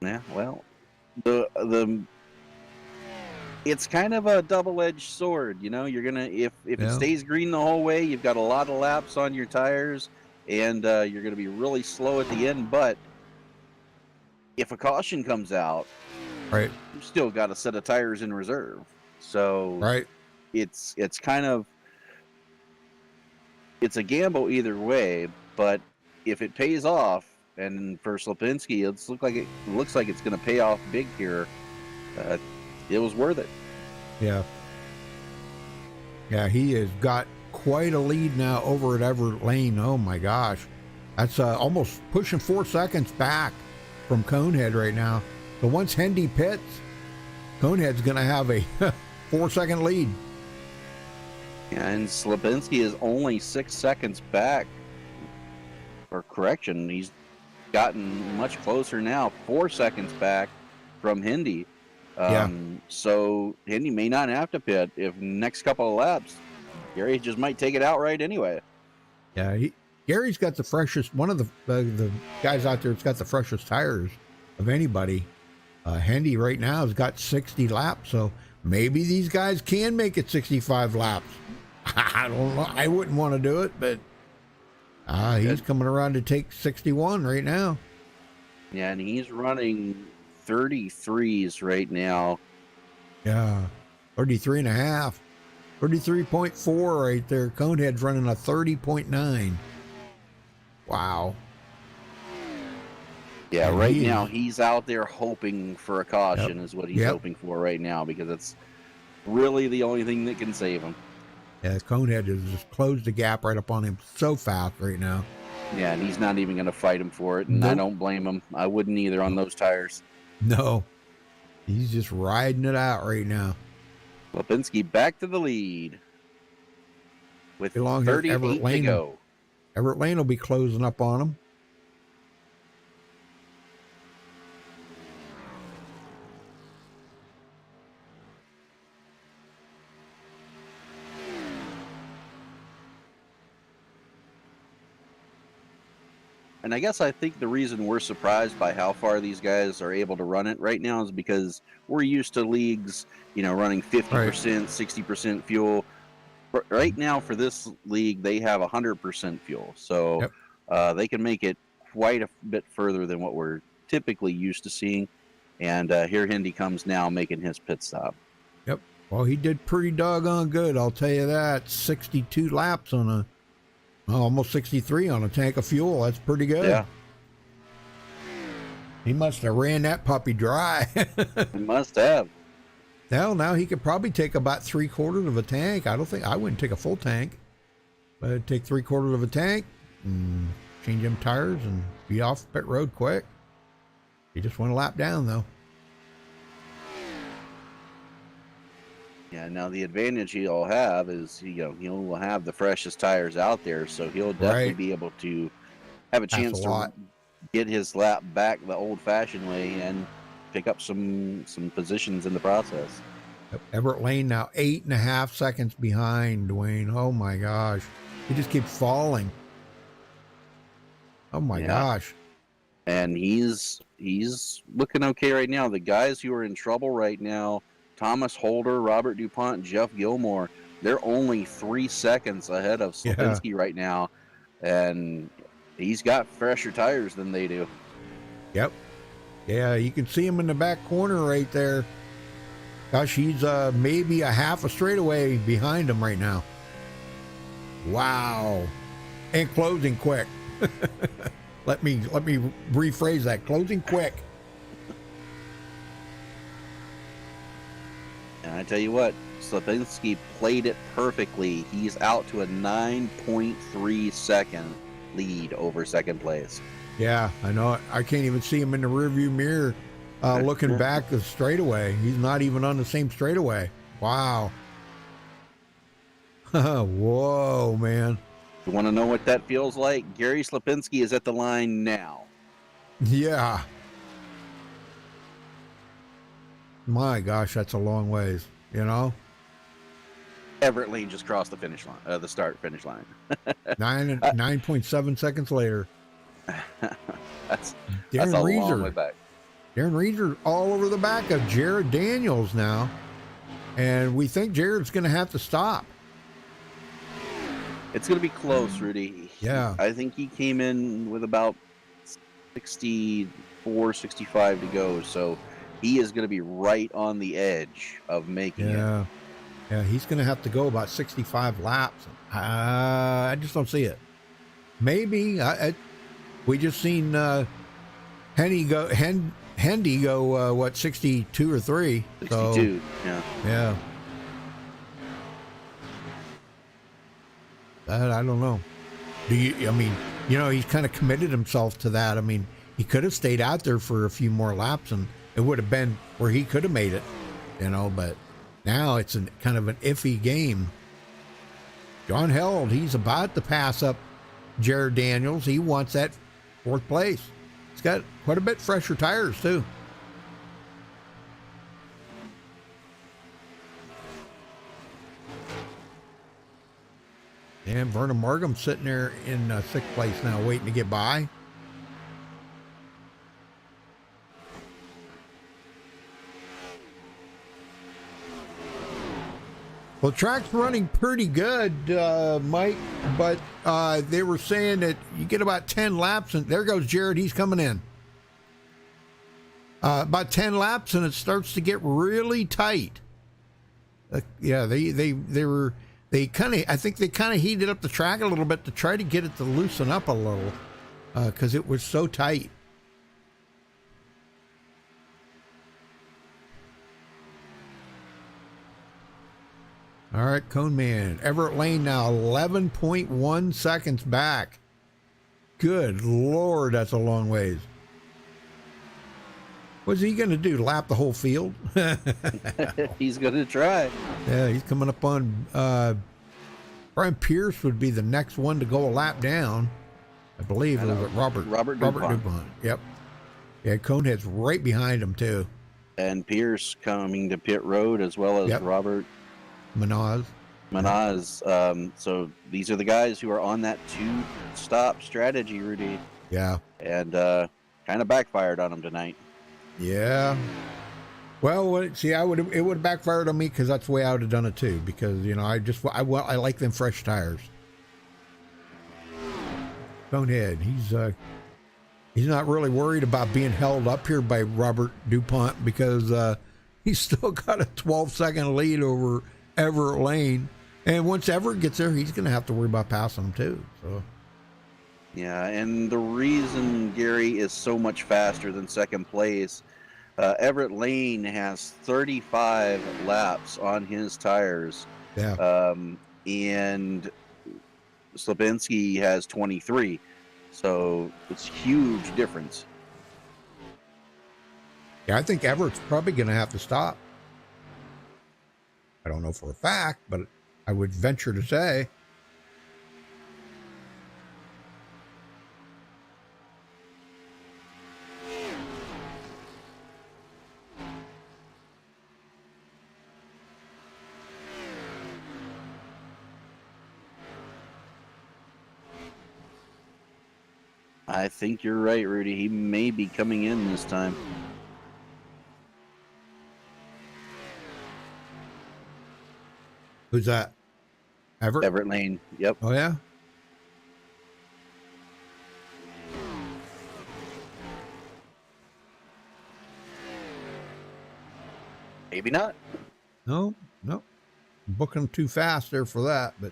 Yeah, well, it's kind of a double-edged sword, you're gonna if it stays green the whole way, you've got a lot of laps on your tires, and you're gonna be really slow at the end. But if a caution comes out, you've still got a set of tires in reserve. So it's kind of a gamble either way. But if it pays off, and for Slapinski, it looks like it's gonna pay off big here. It was worth it. Yeah. Yeah, he has got quite a lead now over at Everett Lane. Oh my gosh. That's almost pushing 4 seconds back from Conehead right now. So once Hendy pits, Conehead's going to have a 4-second lead. Yeah, and Slapinski is only 6 seconds back. Or correction, he's gotten much closer now, 4 seconds back from Hendy. So Hendy may not have to pit if next couple of laps. Gary just might take it outright anyway. Yeah, Gary's got the freshest, one of the guys out there that's got the freshest tires of anybody. Hendy right now has got 60 laps, so maybe these guys can make it 65 laps. I don't know. I wouldn't want to do it, but he's coming around to take 61 right now. Yeah, and he's running 33s right now. Yeah, 33 and a half. 33.4 right there. Conehead's running a 30.9. Wow. Yeah, and right now he's out there hoping for a caution is what he's hoping for right now, because really the only thing that can save him. Yeah, Conehead has just closed the gap right up on him so fast right now. Yeah, and he's not even going to fight him for it, and I don't blame him. I wouldn't either on those tires. No, he's just riding it out right now. Lipinski back to the lead with Along here, 38 to go. Everett Lane will be closing up on him. And I guess I think the reason we're surprised by how far these guys are able to run it right now is because we're used to leagues, running 50%, 60% fuel. Right now for this league, they have 100% fuel. So they can make it quite a bit further than what we're typically used to seeing. And here Hendy comes now making his pit stop. Yep. Well, he did pretty doggone good, I'll tell you that. 62 laps on almost 63 on a tank of fuel. That's pretty good. Yeah. He must have ran that puppy dry. He must have. Now he could probably take about 3/4 of a tank. I wouldn't take a full tank, but I'd take 3/4 of a tank and change them tires and be off pit road quick. He just went a lap down though. Yeah, now the advantage he'll have is, he'll have the freshest tires out there, so he'll definitely be able to have a chance to get his lap back the old-fashioned way and pick up some positions in the process. Everett Lane now 8.5 seconds behind, Dwayne. Oh my gosh. He just keeps falling. Oh my gosh. And he's looking okay right now. The guys who are in trouble right now, Thomas Holder, Robert DuPont, Jeff Gilmore, they're only 3 seconds ahead of Slipinski right now. And he's got fresher tires than they do. Yep. Yeah, you can see him in the back corner right there. Gosh, he's maybe a half a straightaway behind him right now. Wow. And closing quick. Let me rephrase that. Closing quick. And I tell you what, Slipinski played it perfectly. He's out to a 9.3 second lead over second place. Yeah, I know it. I can't even see him in the rearview mirror looking back the straightaway. He's not even on the same straightaway. Wow. Whoa, man. You want to know what that feels like? Gary Slipinski is at the line now. Yeah. My gosh, that's a long ways, Everett Lane just crossed the finish line, the start-finish line. 9.7 seconds later. that's a long way back. Darren Reeser all over the back of Jared Daniels now. And we think Jared's going to have to stop. It's going to be close, Rudy. Yeah. I think he came in with about 64, 65 to go. So he is going to be right on the edge of making it. Yeah, he's going to have to go about 65 laps. I just don't see it. Maybe. We just seen Hendy go, 62 or 3. 62, so, yeah. I don't know. He's kind of committed himself to that. I mean, he could have stayed out there for a few more laps and it would have been where he could have made it, but now it's kind of an iffy game. John Held, he's about to pass up Jared Daniels. He wants that 4th place. He's got quite a bit fresher tires, too. And Vernon Markham sitting there in 6th place now, waiting to get by. Well, track's running pretty good, Mike, but they were saying that you get about 10 laps, and there goes Jared. He's coming in. About 10 laps, and it starts to get really tight. They kind of heated up the track a little bit to try to get it to loosen up a little, because it was so tight. All right, Cone Man. Everett Lane now 11.1 seconds back. Good Lord, that's a long ways. What's he going to do? Lap the whole field? He's going to try. Yeah, he's coming up on Brian Pierce would be the next one to go a lap down. I believe it was Robert DuPont. Yep. Yeah, Conehead's right behind him too. And Pierce coming to pit road as well as Robert Manaz. So these are the guys who are on that 2-stop strategy, Rudy. Yeah. And kind of backfired on them tonight. Yeah. Well, see, it would have backfired on me because that's the way I would have done it too. Because I like them fresh tires. Conehead, he's not really worried about being held up here by Robert DuPont because he's still got a 12-second lead over Everett Lane. And once Everett gets there, he's going to have to worry about passing him too. So. Yeah, and the reason Gary is so much faster than second place, Everett Lane has 35 laps on his tires. Yeah. And Slabinski has 23. So it's a huge difference. Yeah, I think Everett's probably going to have to stop. I don't know for a fact, but I would venture to say. I think you're right, Rudy. He may be coming in this time. Who's that? Everett? Everett Lane. Yep. Oh, yeah? Maybe not. No. Booking too fast there for that, but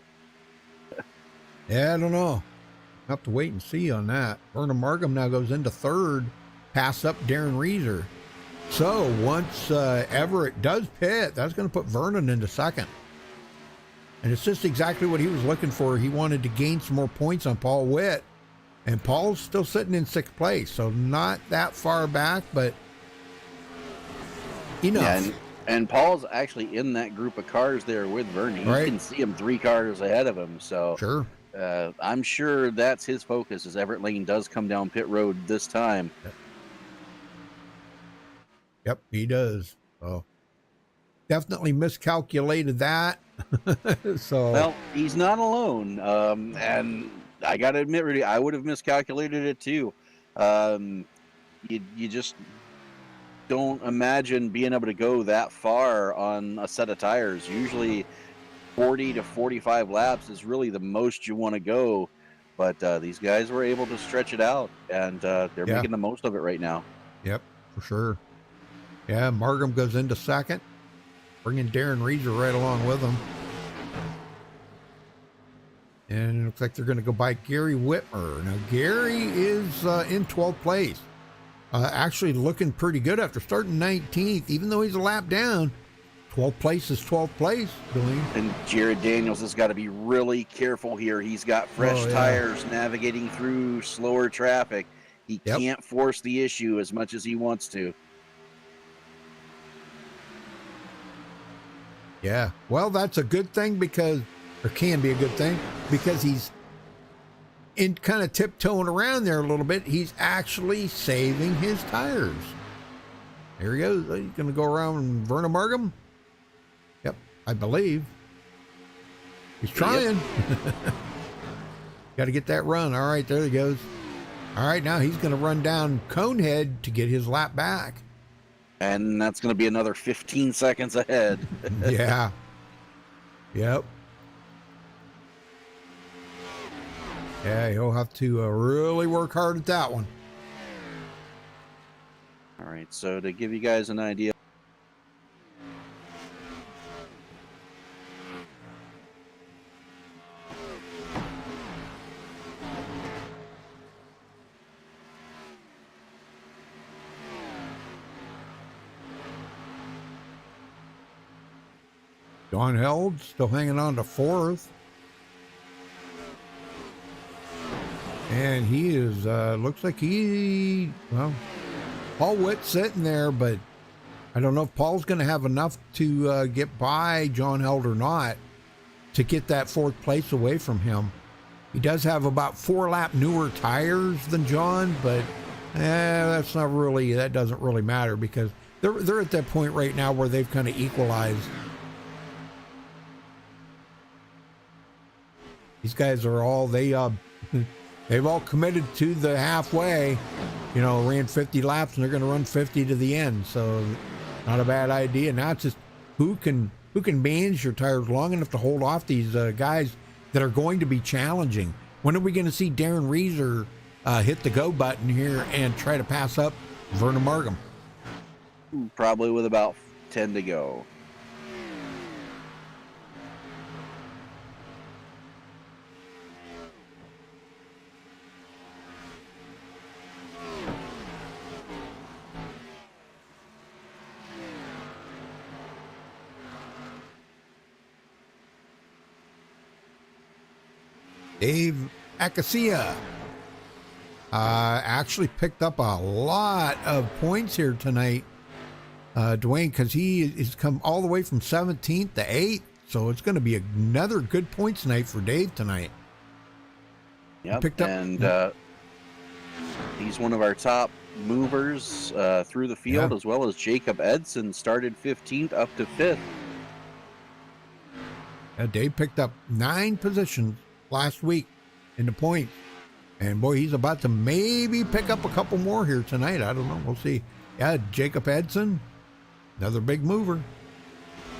yeah, I don't know. Have to wait and see on that. Vernon Markham now goes into third, pass up Darren Reeser. So once Everett does pit, that's going to put Vernon into second. And it's just exactly what he was looking for. He wanted to gain some more points on Paul Witt. And Paul's still sitting in sixth place, so not that far back, but enough. Yeah, and Paul's actually in that group of cars there with Vernon. You can see him 3 cars ahead of him. So sure. I'm sure that's his focus as Everett Lane does come down pit road this time. Yep, he does. So definitely miscalculated that. So well, he's not alone. And I got to admit, Rudy, I would have miscalculated it too. You just don't imagine being able to go that far on a set of tires. Usually 40 to 45 laps is really the most you want to go, but these guys were able to stretch it out, and they're making the most of it right now. Yep, for sure. Yeah, Markham goes into second, bringing Darren Reeser right along with him. And it looks like they're going to go by Gary Whitmer. Now, Gary is in 12th place. Actually looking pretty good after starting 19th, even though he's a lap down. 12th place is 12th place, Dwayne. And Jared Daniels has got to be really careful here. He's got fresh tires navigating through slower traffic. He can't force the issue as much as he wants to. Yeah, well, that's a good thing because, or can be a good thing, because he's in kind of tiptoeing around there a little bit. He's actually saving his tires. There he goes. He's going to go around Vernon Markham. Yep, I believe. He's trying. Got to get that run. All right, there he goes. All right, now he's going to run down Conehead to get his lap back. And that's going to be another 15 seconds ahead. Yeah. Yep. Yeah, he'll have to really work hard at that one. All right, so to give you guys an idea, John Held still hanging on to 4th. And he is, looks like Paul Witt sitting there, but I don't know if Paul's going to have enough to get by John Held or not to get that 4th place away from him. He does have about 4 lap newer tires than John, but that doesn't really matter because they're at that point right now where they've kind of equalized. These guys are all, they've all committed to the halfway, ran 50 laps and they're going to run 50 to the end. So not a bad idea. Now it's just who can manage your tires long enough to hold off these guys that are going to be challenging. When are we going to see Darren Reeser hit the go button here and try to pass up Vernon Markham? Probably with about 10 to go. Dave Acacia actually picked up a lot of points here tonight, Dwayne, because he has come all the way from 17th to 8th. So it's going to be another good points night for Dave tonight. Yep, picked up, and he's one of our top movers through the field, as well as Jacob Edson started 15th up to 5th. Dave picked up 9 positions last week in the points, and boy, he's about to maybe pick up a couple more here tonight. I don't know, we'll see. Jacob Edson, another big mover.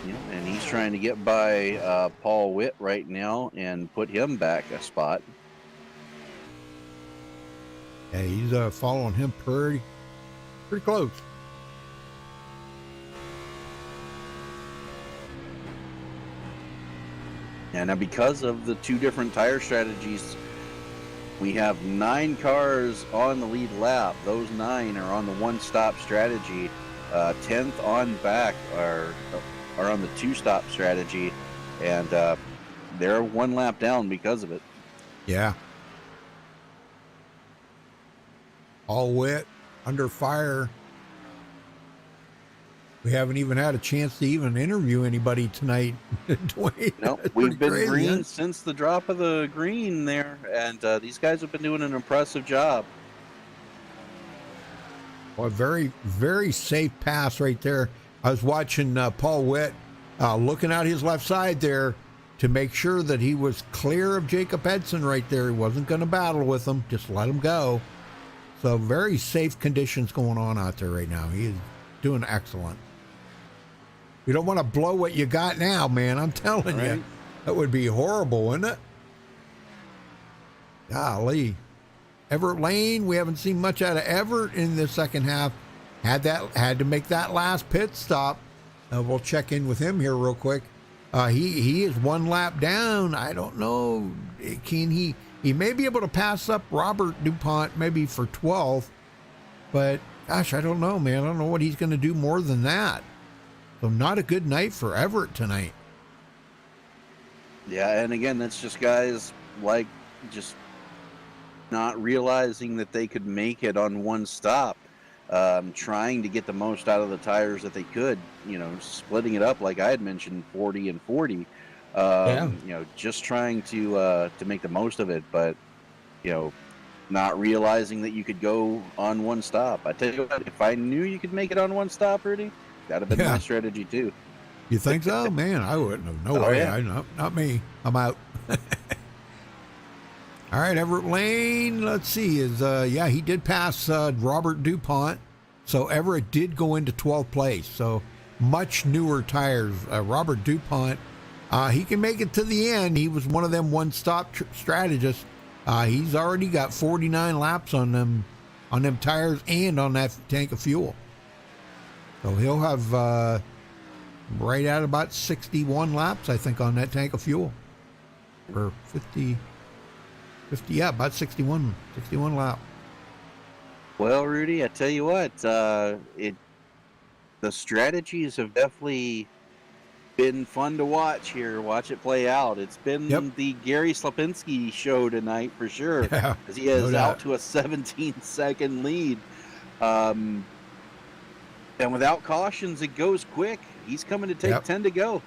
Yeah, and he's trying to get by Paul Witt right now and put him back a spot. Yeah, he's following him pretty close. And now because of the 2 different tire strategies, we have 9 cars on the lead lap. Those 9 are on the one-stop strategy. 10th on back are on the 2-stop strategy, and they're 1 lap down because of it. Yeah. All wet, under fire. We haven't even had a chance to even interview anybody tonight, Dwayne. No, we've been green since the drop of the green there, and these guys have been doing an impressive job. Well, very, very safe pass right there. I was watching Paul Witt looking out his left side there to make sure that he was clear of Jacob Edson right there. He wasn't going to battle with him, just let him go. So very safe conditions going on out there right now. He is doing excellent. You don't want to blow what you got now, man. I'm telling you, that would be horrible, wouldn't it? Golly. Everett Lane, we haven't seen much out of Everett in the second half. Had to make that last pit stop. We'll check in with him here real quick. He is 1 lap down. I don't know. Can he may be able to pass up Robert DuPont maybe for 12th, but gosh, I don't know, man. I don't know what he's going to do more than that. So not a good night for Everett tonight. Yeah, and again, that's just guys like just not realizing that they could make it on one stop, trying to get the most out of the tires that they could, splitting it up like I had mentioned, 40 and 40, just trying to make the most of it, but, not realizing that you could go on one stop. I tell you what, if I knew you could make it on one stop, Rudy, that'd have been my strategy too. You think so? Man, I wouldn't have. No way. Yeah. Not me. I'm out. All right, Everett Lane, let's see, he did pass Robert DuPont, so Everett did go into 12th place, so much newer tires. Robert DuPont, he can make it to the end. He was one of them one-stop strategists. He's already got 49 laps on them tires and on that tank of fuel. So he'll have right at about 61 laps, I think, on that tank of fuel. Or 50, about 61 lap. Well, Rudy, I tell you what, the strategies have definitely been fun to watch here. Watch it play out. It's been the Gary Slapinski show tonight for sure, Yeah, as he is no out doubt. to a 17-second lead. And without cautions, it goes quick. He's coming to take 10 to go.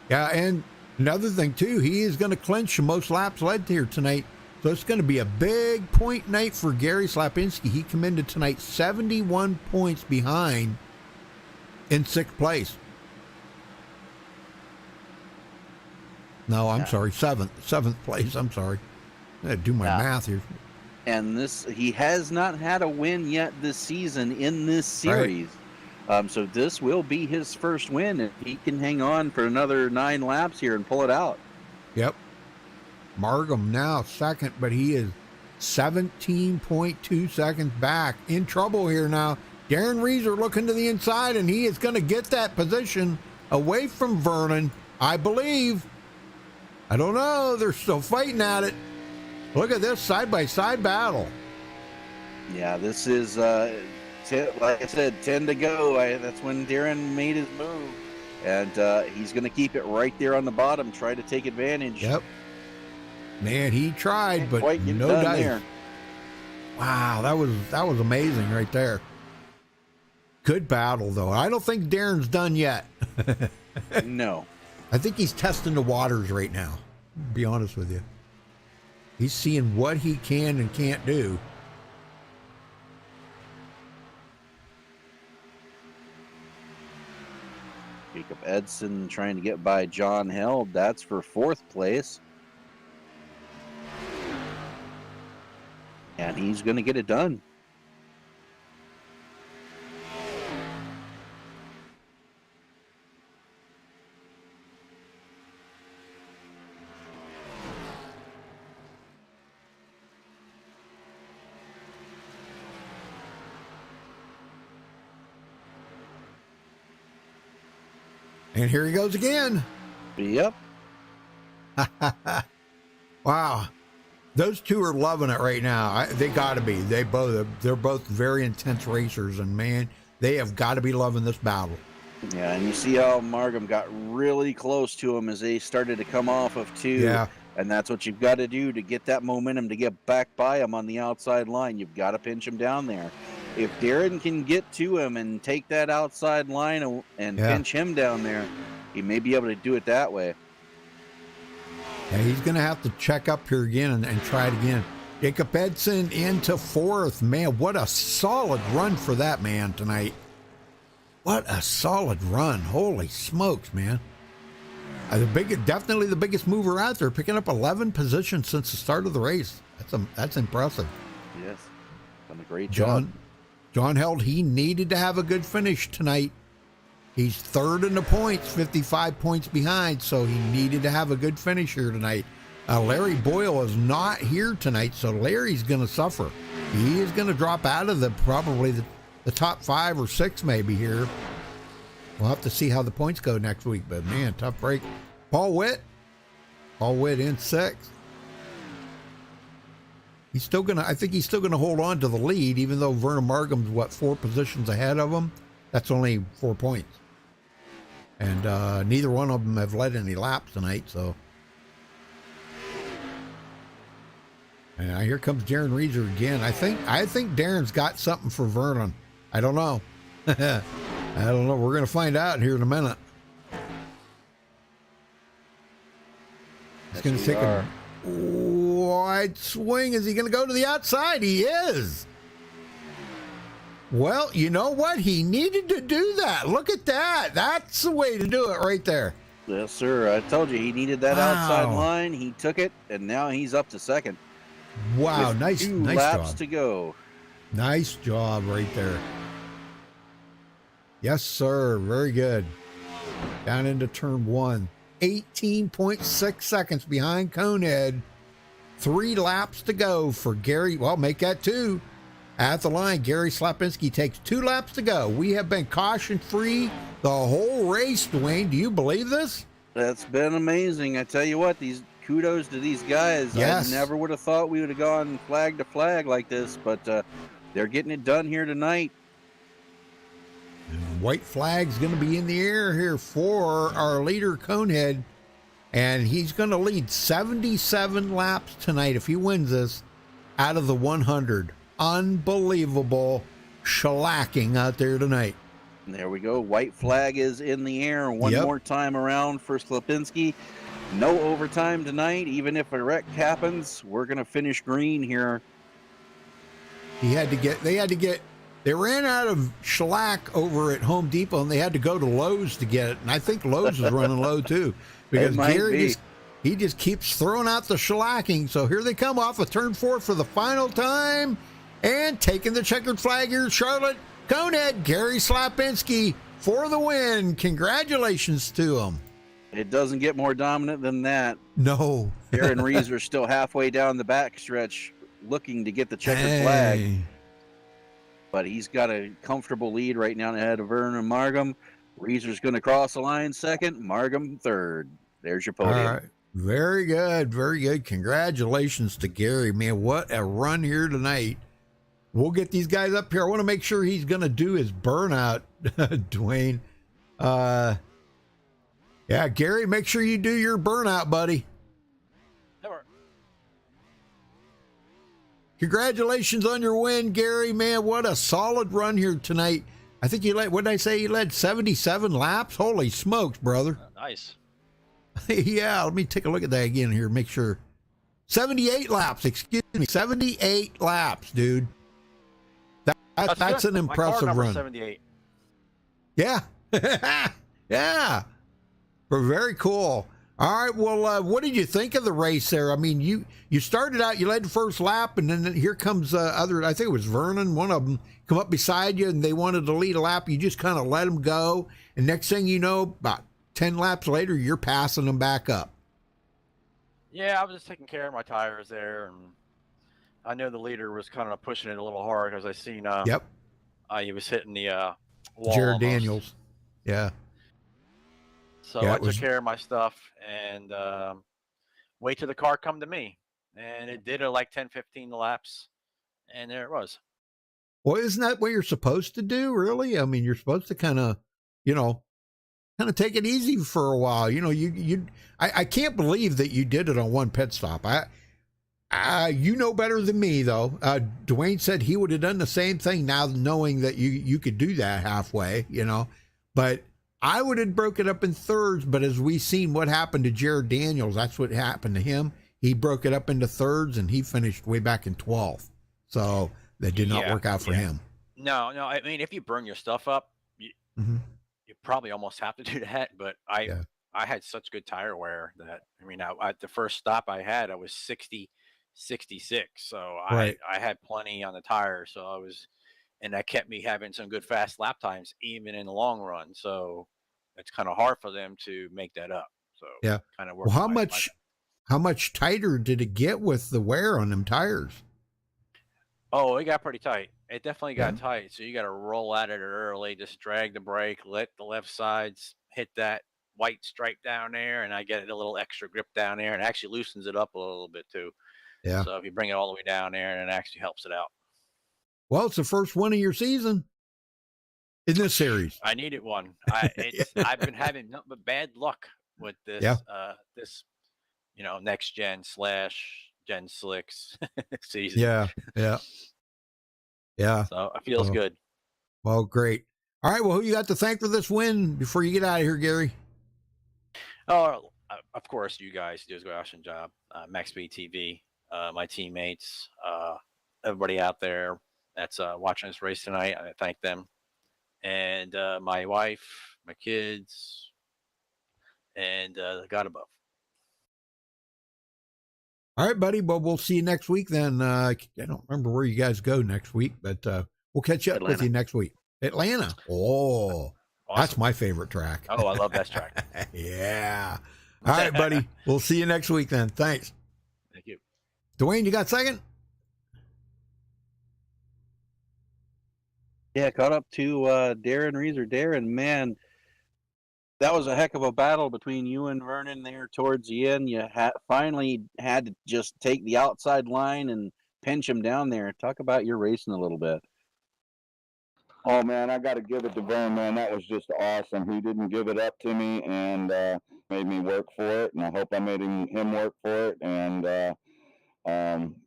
Yeah, and another thing, too, he is going to clinch the most laps led here tonight. So it's going to be a big point night for Gary Slapinski. He came into tonight 71 points behind in 6th place. No, I'm sorry, 7th place. I'm sorry. I had to do my math here. And he has not had a win yet this season in this series. Right. So this will be his first win, and he can hang on for another 9 laps here and pull it out. Yep. Margam now 2nd, but he is 17.2 seconds back. In trouble here now. Darren Reeser looking to the inside, and he is going to get that position away from Vernon, I believe. I don't know. They're still fighting at it. Look at this side-by-side battle. Yeah, this is, like I said, 10 to go. That's when Darren made his move. And he's going to keep it right there on the bottom, try to take advantage. Yep. Man, he tried, but no dice. There. Wow, that was amazing right there. Good battle, though. I don't think Darren's done yet. No. I think he's testing the waters right now, to be honest with you. He's seeing what he can and can't do. Jacob Edson trying to get by John Held. That's for 4th place. And he's going to get it done. And here he goes again. Yep. Wow. Those two are loving it right now. They got to be. They're both very intense racers, and man, they have got to be loving this battle. Yeah, and you see how Margam got really close to him as they started to come off of 2. Yeah. And that's what you've got to do to get that momentum to get back by him on the outside line. You've got to pinch him down there. If Darren can get to him and take that outside line and pinch him down there, he may be able to do it that way. Yeah, he's going to have to check up here again and try it again. Jacob Edson into 4th. Man, what a solid run for that man tonight. What a solid run. Holy smokes, man. Definitely the biggest mover out there, picking up 11 positions since the start of the race. That's impressive. Yes, done a great job. John Held, he needed to have a good finish tonight. He's 3rd in the points, 55 points behind, so he needed to have a good finish here tonight. Larry Boyle is not here tonight, so Larry's going to suffer. He is going to drop out of probably the top 5 or 6 maybe here. We'll have to see how the points go next week, but man, tough break. Paul Witt in 6th. I think he's still gonna hold on to the lead, even though Vernon Margam's 4 positions ahead of him. That's only 4 points. And neither one of them have led any laps tonight, so. And here comes Darren Reeser again. I think Darren's got something for Vernon. I don't know. I don't know. We're going to find out here in a minute. He's going to take a wide swing. Is he going to go to the outside? He is. Well, you know what? He needed to do that. Look at that. That's the way to do it right there. Yes, sir. I told you he needed that outside line. He took it, and now he's up to 2nd. Wow, with nice 2 nice laps job. to go. Nice job right there. Yes, sir. Very good. Down into turn 1. 18.6 seconds behind Conehead. 3 laps to go for Gary. Well, make that 2. At the line, Gary Slapinski takes 2 laps to go. We have been caution-free the whole race, Dwayne. Do you believe this? That's been amazing. I tell you what, kudos to these guys. Yes. I never would have thought we would have gone flag to flag like this, but they're getting it done here tonight. white flag's going to be in the air here for our leader, Conehead. And he's going to lead 77 laps tonight if he wins this out of the 100. Unbelievable shellacking out there tonight. There we go. White flag is in the air. One more time around for Slapinski. No overtime tonight. Even if a wreck happens, we're going to finish green here. They ran out of shellac over at Home Depot, and they had to go to Lowe's to get it. And I think Lowe's is running low too, because Gary just keeps throwing out the shellacking. So here they come off of turn 4 for the final time, and taking the checkered flag here, Charlotte. Conehead, Gary Slapinski for the win. Congratulations to him. It doesn't get more dominant than that. No. Aaron Reeser still halfway down the backstretch looking to get the checkered flag. But he's got a comfortable lead right now ahead of Vernon Margam. Reeser's going to cross the line second, Margam third. There's your podium. All right. Very good. Very good. Congratulations to Gary. Man, what a run here tonight. We'll get these guys up here. I want to make sure he's going to do his burnout, Dwayne. Yeah, Gary, make sure you do your burnout, buddy. Never. Congratulations on your win, Gary. Man, what a solid run here tonight. I think you led, what did I say? You led 77 laps? Holy smokes, brother. Nice. Yeah, let me take a look at that again here. Make sure. 78 laps, excuse me. 78 laps, dude. That's an impressive run. 78. Yeah. Yeah. Very cool. All right. Well, what did you think of the race there? I mean, you started out, you led the first lap, and then here comes I think it was Vernon, one of them, come up beside you, and they wanted to lead a lap. You just kind of let them go. And next thing you know, about 10 laps later, you're passing them back up. Yeah, I was just taking care of my tires there, and I know the leader was kind of pushing it a little hard because I seen he was hitting the wall. Jared almost. Daniels. Yeah. So I took care of my stuff and wait till the car come to me. And it did like 10, 15 laps, and there it was. Well, isn't that what you're supposed to do, really? I mean, you're supposed to kind of take it easy for a while. I can't believe that you did it on one pit stop. You know better than me, though. Dwayne said he would have done the same thing now, knowing that you could do that halfway, But I would have broke it up in thirds, but as we seen what happened to Jared Daniels, that's what happened to him. He broke it up into thirds, and he finished way back in 12th. So that did not work out for him. No. I mean, if you burn your stuff up, you probably almost have to do that. But I had such good tire wear that, I mean, at the first stop I had, I was 60, 66. So I had plenty on the tire. So and that kept me having some good fast lap times, even in the long run. So it's kind of hard for them to make that up. So kind of worked. Well, how much tighter did it get with the wear on them tires? Oh, it got pretty tight. It definitely got tight. So you got to roll at it early, just drag the brake, let the left sides hit that white stripe down there, and I get a little extra grip down there, and it actually loosens it up a little bit too. Yeah. So if you bring it all the way down there, and it actually helps it out. Well, it's the first one of your season in this series. I needed one. I've been having nothing but bad luck with this. This, next gen / Gen Slicks season. Yeah. So it feels good. Well, great. All right. Well, who you got to thank for this win before you get out of here, Gary? Oh, of course, you guys do a awesome job. MaxspeedTV, my teammates, everybody out there that's watching this race tonight. I thank them, and my wife, my kids, and God above. All right, buddy. Well, we'll see you next week then. I don't remember where you guys go next week, but we'll catch up with you next week. Atlanta. Oh, awesome. That's my favorite track. Oh, I love that track. Yeah. All right, buddy. We'll see you next week then. Thanks. Thank you. Dwayne, you got second? Yeah, caught up to Darren Reeser. Darren, man, that was a heck of a battle between you and Vernon there towards the end. You finally had to just take the outside line and pinch him down there. Talk about your racing a little bit. Oh man, I got to give it to Vern, man. That was just awesome. He didn't give it up to me and made me work for it, and I hope I made him work for it. And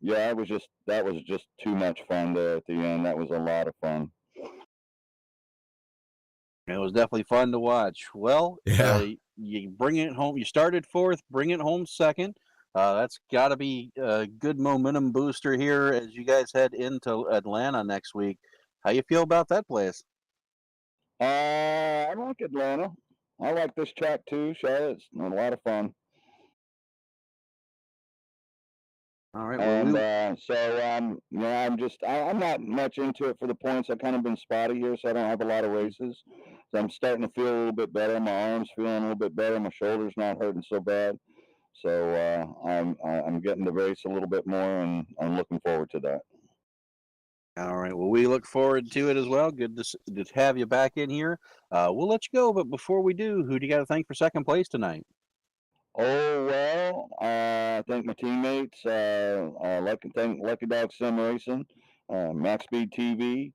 yeah, that was just too much fun there at the end. That was a lot of fun. It was definitely fun to watch. Well, Yeah. You bring it home. You started fourth, bring it home second. That's got to be a good momentum booster here as you guys head into Atlanta next week. How you feel about that place? I like Atlanta. I like this track too. Charlotte's a lot of fun. All right. And Well, yeah, I'm not much into it for the points. I've kind of been spotty here, so I don't have a lot of races. So I'm starting to feel a little bit better. My arms feeling a little bit better. My shoulders not hurting so bad. So I'm getting to race a little bit more, and I'm looking forward to that. all right. Well, we look forward to it as well. Good to have you back in here. We'll let you go, but before we do, who do you got to thank for second place tonight? Oh well, I thank my teammates. Thank Lucky Dog Sim Racing, MaxspeedTV,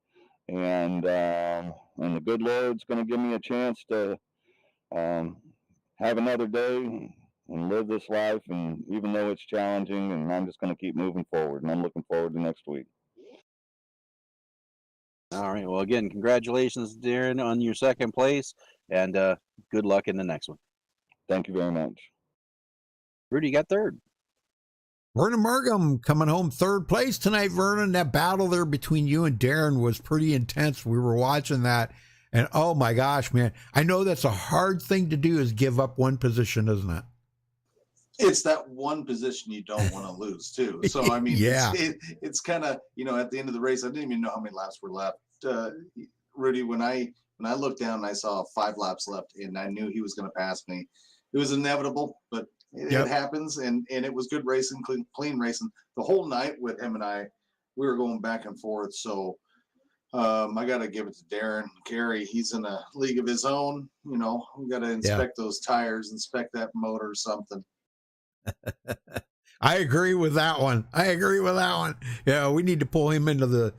and the good Lord's going to give me a chance to have another day and live this life. And even though it's challenging, and I'm just going to keep moving forward. And I'm looking forward to next week. All right. Well, again, congratulations, Darren, on your second place, and good luck in the next one. Thank you very much. Rudy, you got third. Vernon Markham coming home third place tonight, Vernon. That battle there between you and Darren was pretty intense. We were watching that, and oh my gosh, man. I know that's a hard thing to do, is give up one position, isn't it? It's that one position you don't want to lose too. So I mean, yeah, it's kind of, at the end of the race, I didn't even know how many laps were left. Rudy, when I looked down and I saw 5 laps left, and I knew he was going to pass me, it was inevitable, but it happens, and it was good racing, clean racing the whole night with him and I. We were going back and forth. So I got to give it to Darren Carey. He's in a league of his own. We got to inspect those tires, inspect that motor or something. I agree with that one. Yeah, we need to pull him into the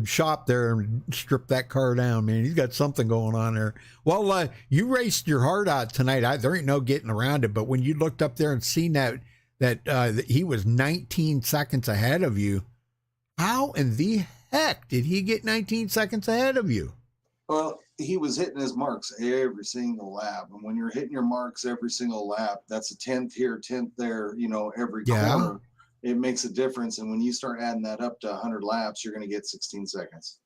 shop there and strip that car down, man. He's got something going on there. Well, you raced your heart out tonight. There ain't no getting around it. But when you looked up there and seen that he was 19 seconds ahead of you, how in the heck did he get 19 seconds ahead of you? Well, he was hitting his marks every single lap. And when you're hitting your marks every single lap, that's a 10th here, 10th there, every corner. It makes a difference. And when you start adding that up to 100 laps, you're going to get 16 seconds.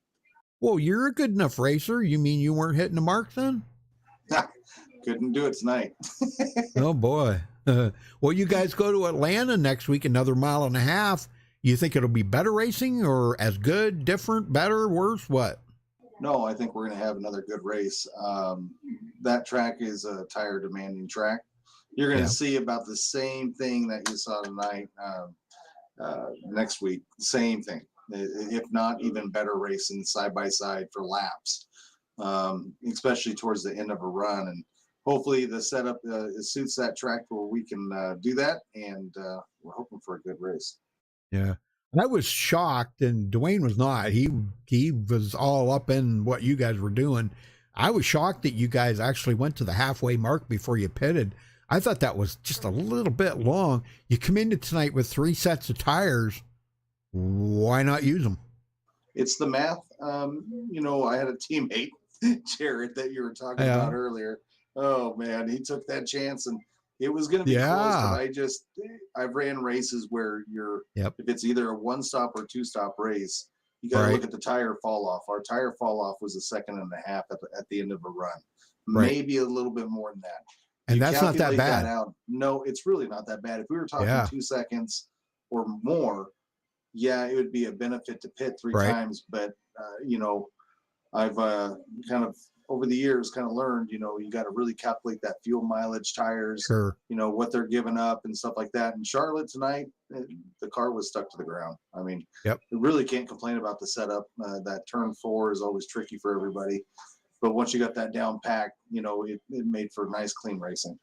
Well, you're a good enough racer. You mean you weren't hitting the mark then? Couldn't do it tonight. Oh, boy. Well, you guys go to Atlanta next week, another mile and a half. You think it'll be better racing, or as good, different, better, worse, what? No, I think we're going to have another good race. That track is a tire demanding track. You're going to see about the same thing that you saw tonight next week. Same thing, if not even better racing side by side for laps, especially towards the end of a run. And hopefully the setup suits that track where we can do that. And we're hoping for a good race. Yeah. I was shocked, and Dwayne was not. He was all up in what you guys were doing. I was shocked that you guys actually went to the halfway mark before you pitted. I thought that was just a little bit long. You come into tonight with 3 sets of tires. Why not use them? It's the math. I had a teammate, Jared, that you were talking about earlier. Oh, man, he took that chance, and it was going to be close, but I've ran races where if it's either a 1-stop or 2-stop race, you got to look at the tire fall off. Our tire fall off was 1.5 seconds at the end of a run, maybe a little bit more than that. And that's not that bad. No, it's really not that bad. If we were talking 2 seconds or more, it would be a benefit to pit 3 times. But I've kind of over the years kind of learned, you got to really calculate that fuel mileage, tires, what they're giving up and stuff like that. And Charlotte tonight, the car was stuck to the ground. I mean, you really can't complain about the setup. That turn 4 is always tricky for everybody. But once you got that down packed, it made for nice, clean racing.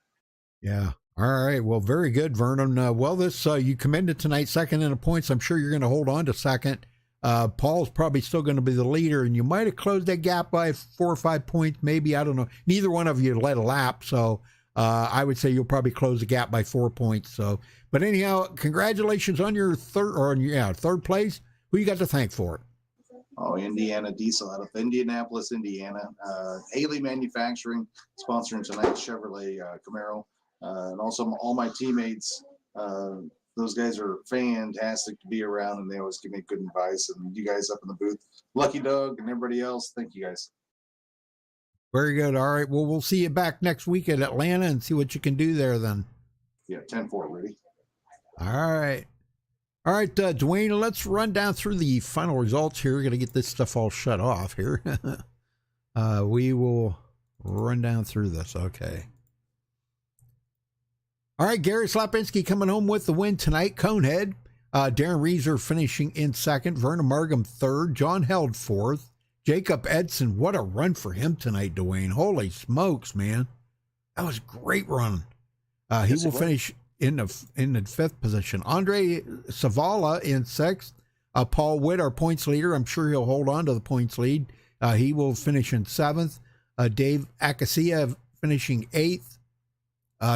Yeah. All right. Well, very good, Vernon. You commended tonight second in the points. I'm sure you're going to hold on to second. Paul's probably still going to be the leader, and you might have closed that gap by 4 or 5 points, maybe. I don't know. Neither one of you led a lap, so I would say you'll probably close the gap by 4 points. So, but anyhow, congratulations on your third place. Who you got to thank for it? Oh, Indiana Diesel out of Indianapolis, Indiana. Haley Manufacturing sponsoring tonight's Chevrolet Camaro. And also all my teammates. Those guys are fantastic to be around, and they always give me good advice. And you guys up in the booth, Lucky Dog and everybody else, thank you guys. Very good. All right. Well, we'll see you back next week at Atlanta and see what you can do there then. Yeah, 10-4, ready? All right. All right, Dwayne, let's run down through the final results here. We're going to get this stuff all shut off here. We will run down through this. Okay. All right, Gary Slapinski coming home with the win tonight. Conehead. Darren Reeser finishing in second. Verna Margam third. John Held fourth. Jacob Edson, what a run for him tonight, Dwayne. Holy smokes, man. That was a great run. He will finish in the fifth position. Andre Savala in sixth. Paul Witt, our points leader. I'm sure he'll hold on to the points lead. He will finish in seventh. Dave Acacia finishing eighth.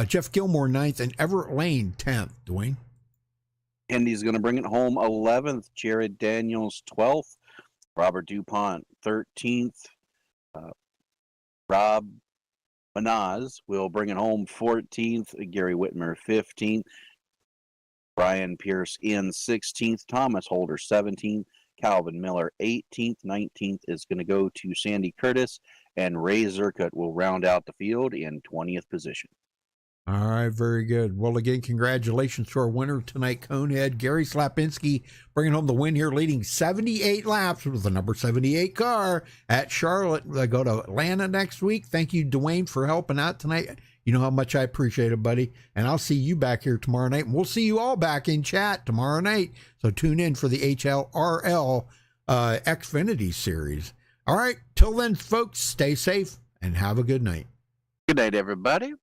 Jeff Gilmore ninth, and Everett Lane 10th, Dwayne. Indy's going to bring it home 11th. Jared Daniels 12th. Robert DuPont 13th. Rob Manaz will bring it home 14th. Gary Whitmer 15th. Brian Pierce in 16th. Thomas Holder 17th. Calvin Miller 18th. 19th is going to go to Sandy Curtis. And Ray Zerkut will round out the field in 20th position. All right, very good. Well, again, congratulations to our winner tonight, Conehead, Gary Slapinski, bringing home the win here, leading 78 laps with the number 78 car at Charlotte. They go to Atlanta next week. Thank you, Dwayne, for helping out tonight. You know how much I appreciate it, buddy. And I'll see you back here tomorrow night. And we'll see you all back in chat tomorrow night. So tune in for the HLRL Xfinity Series. All right, till then, folks, stay safe and have a good night. Good night, everybody.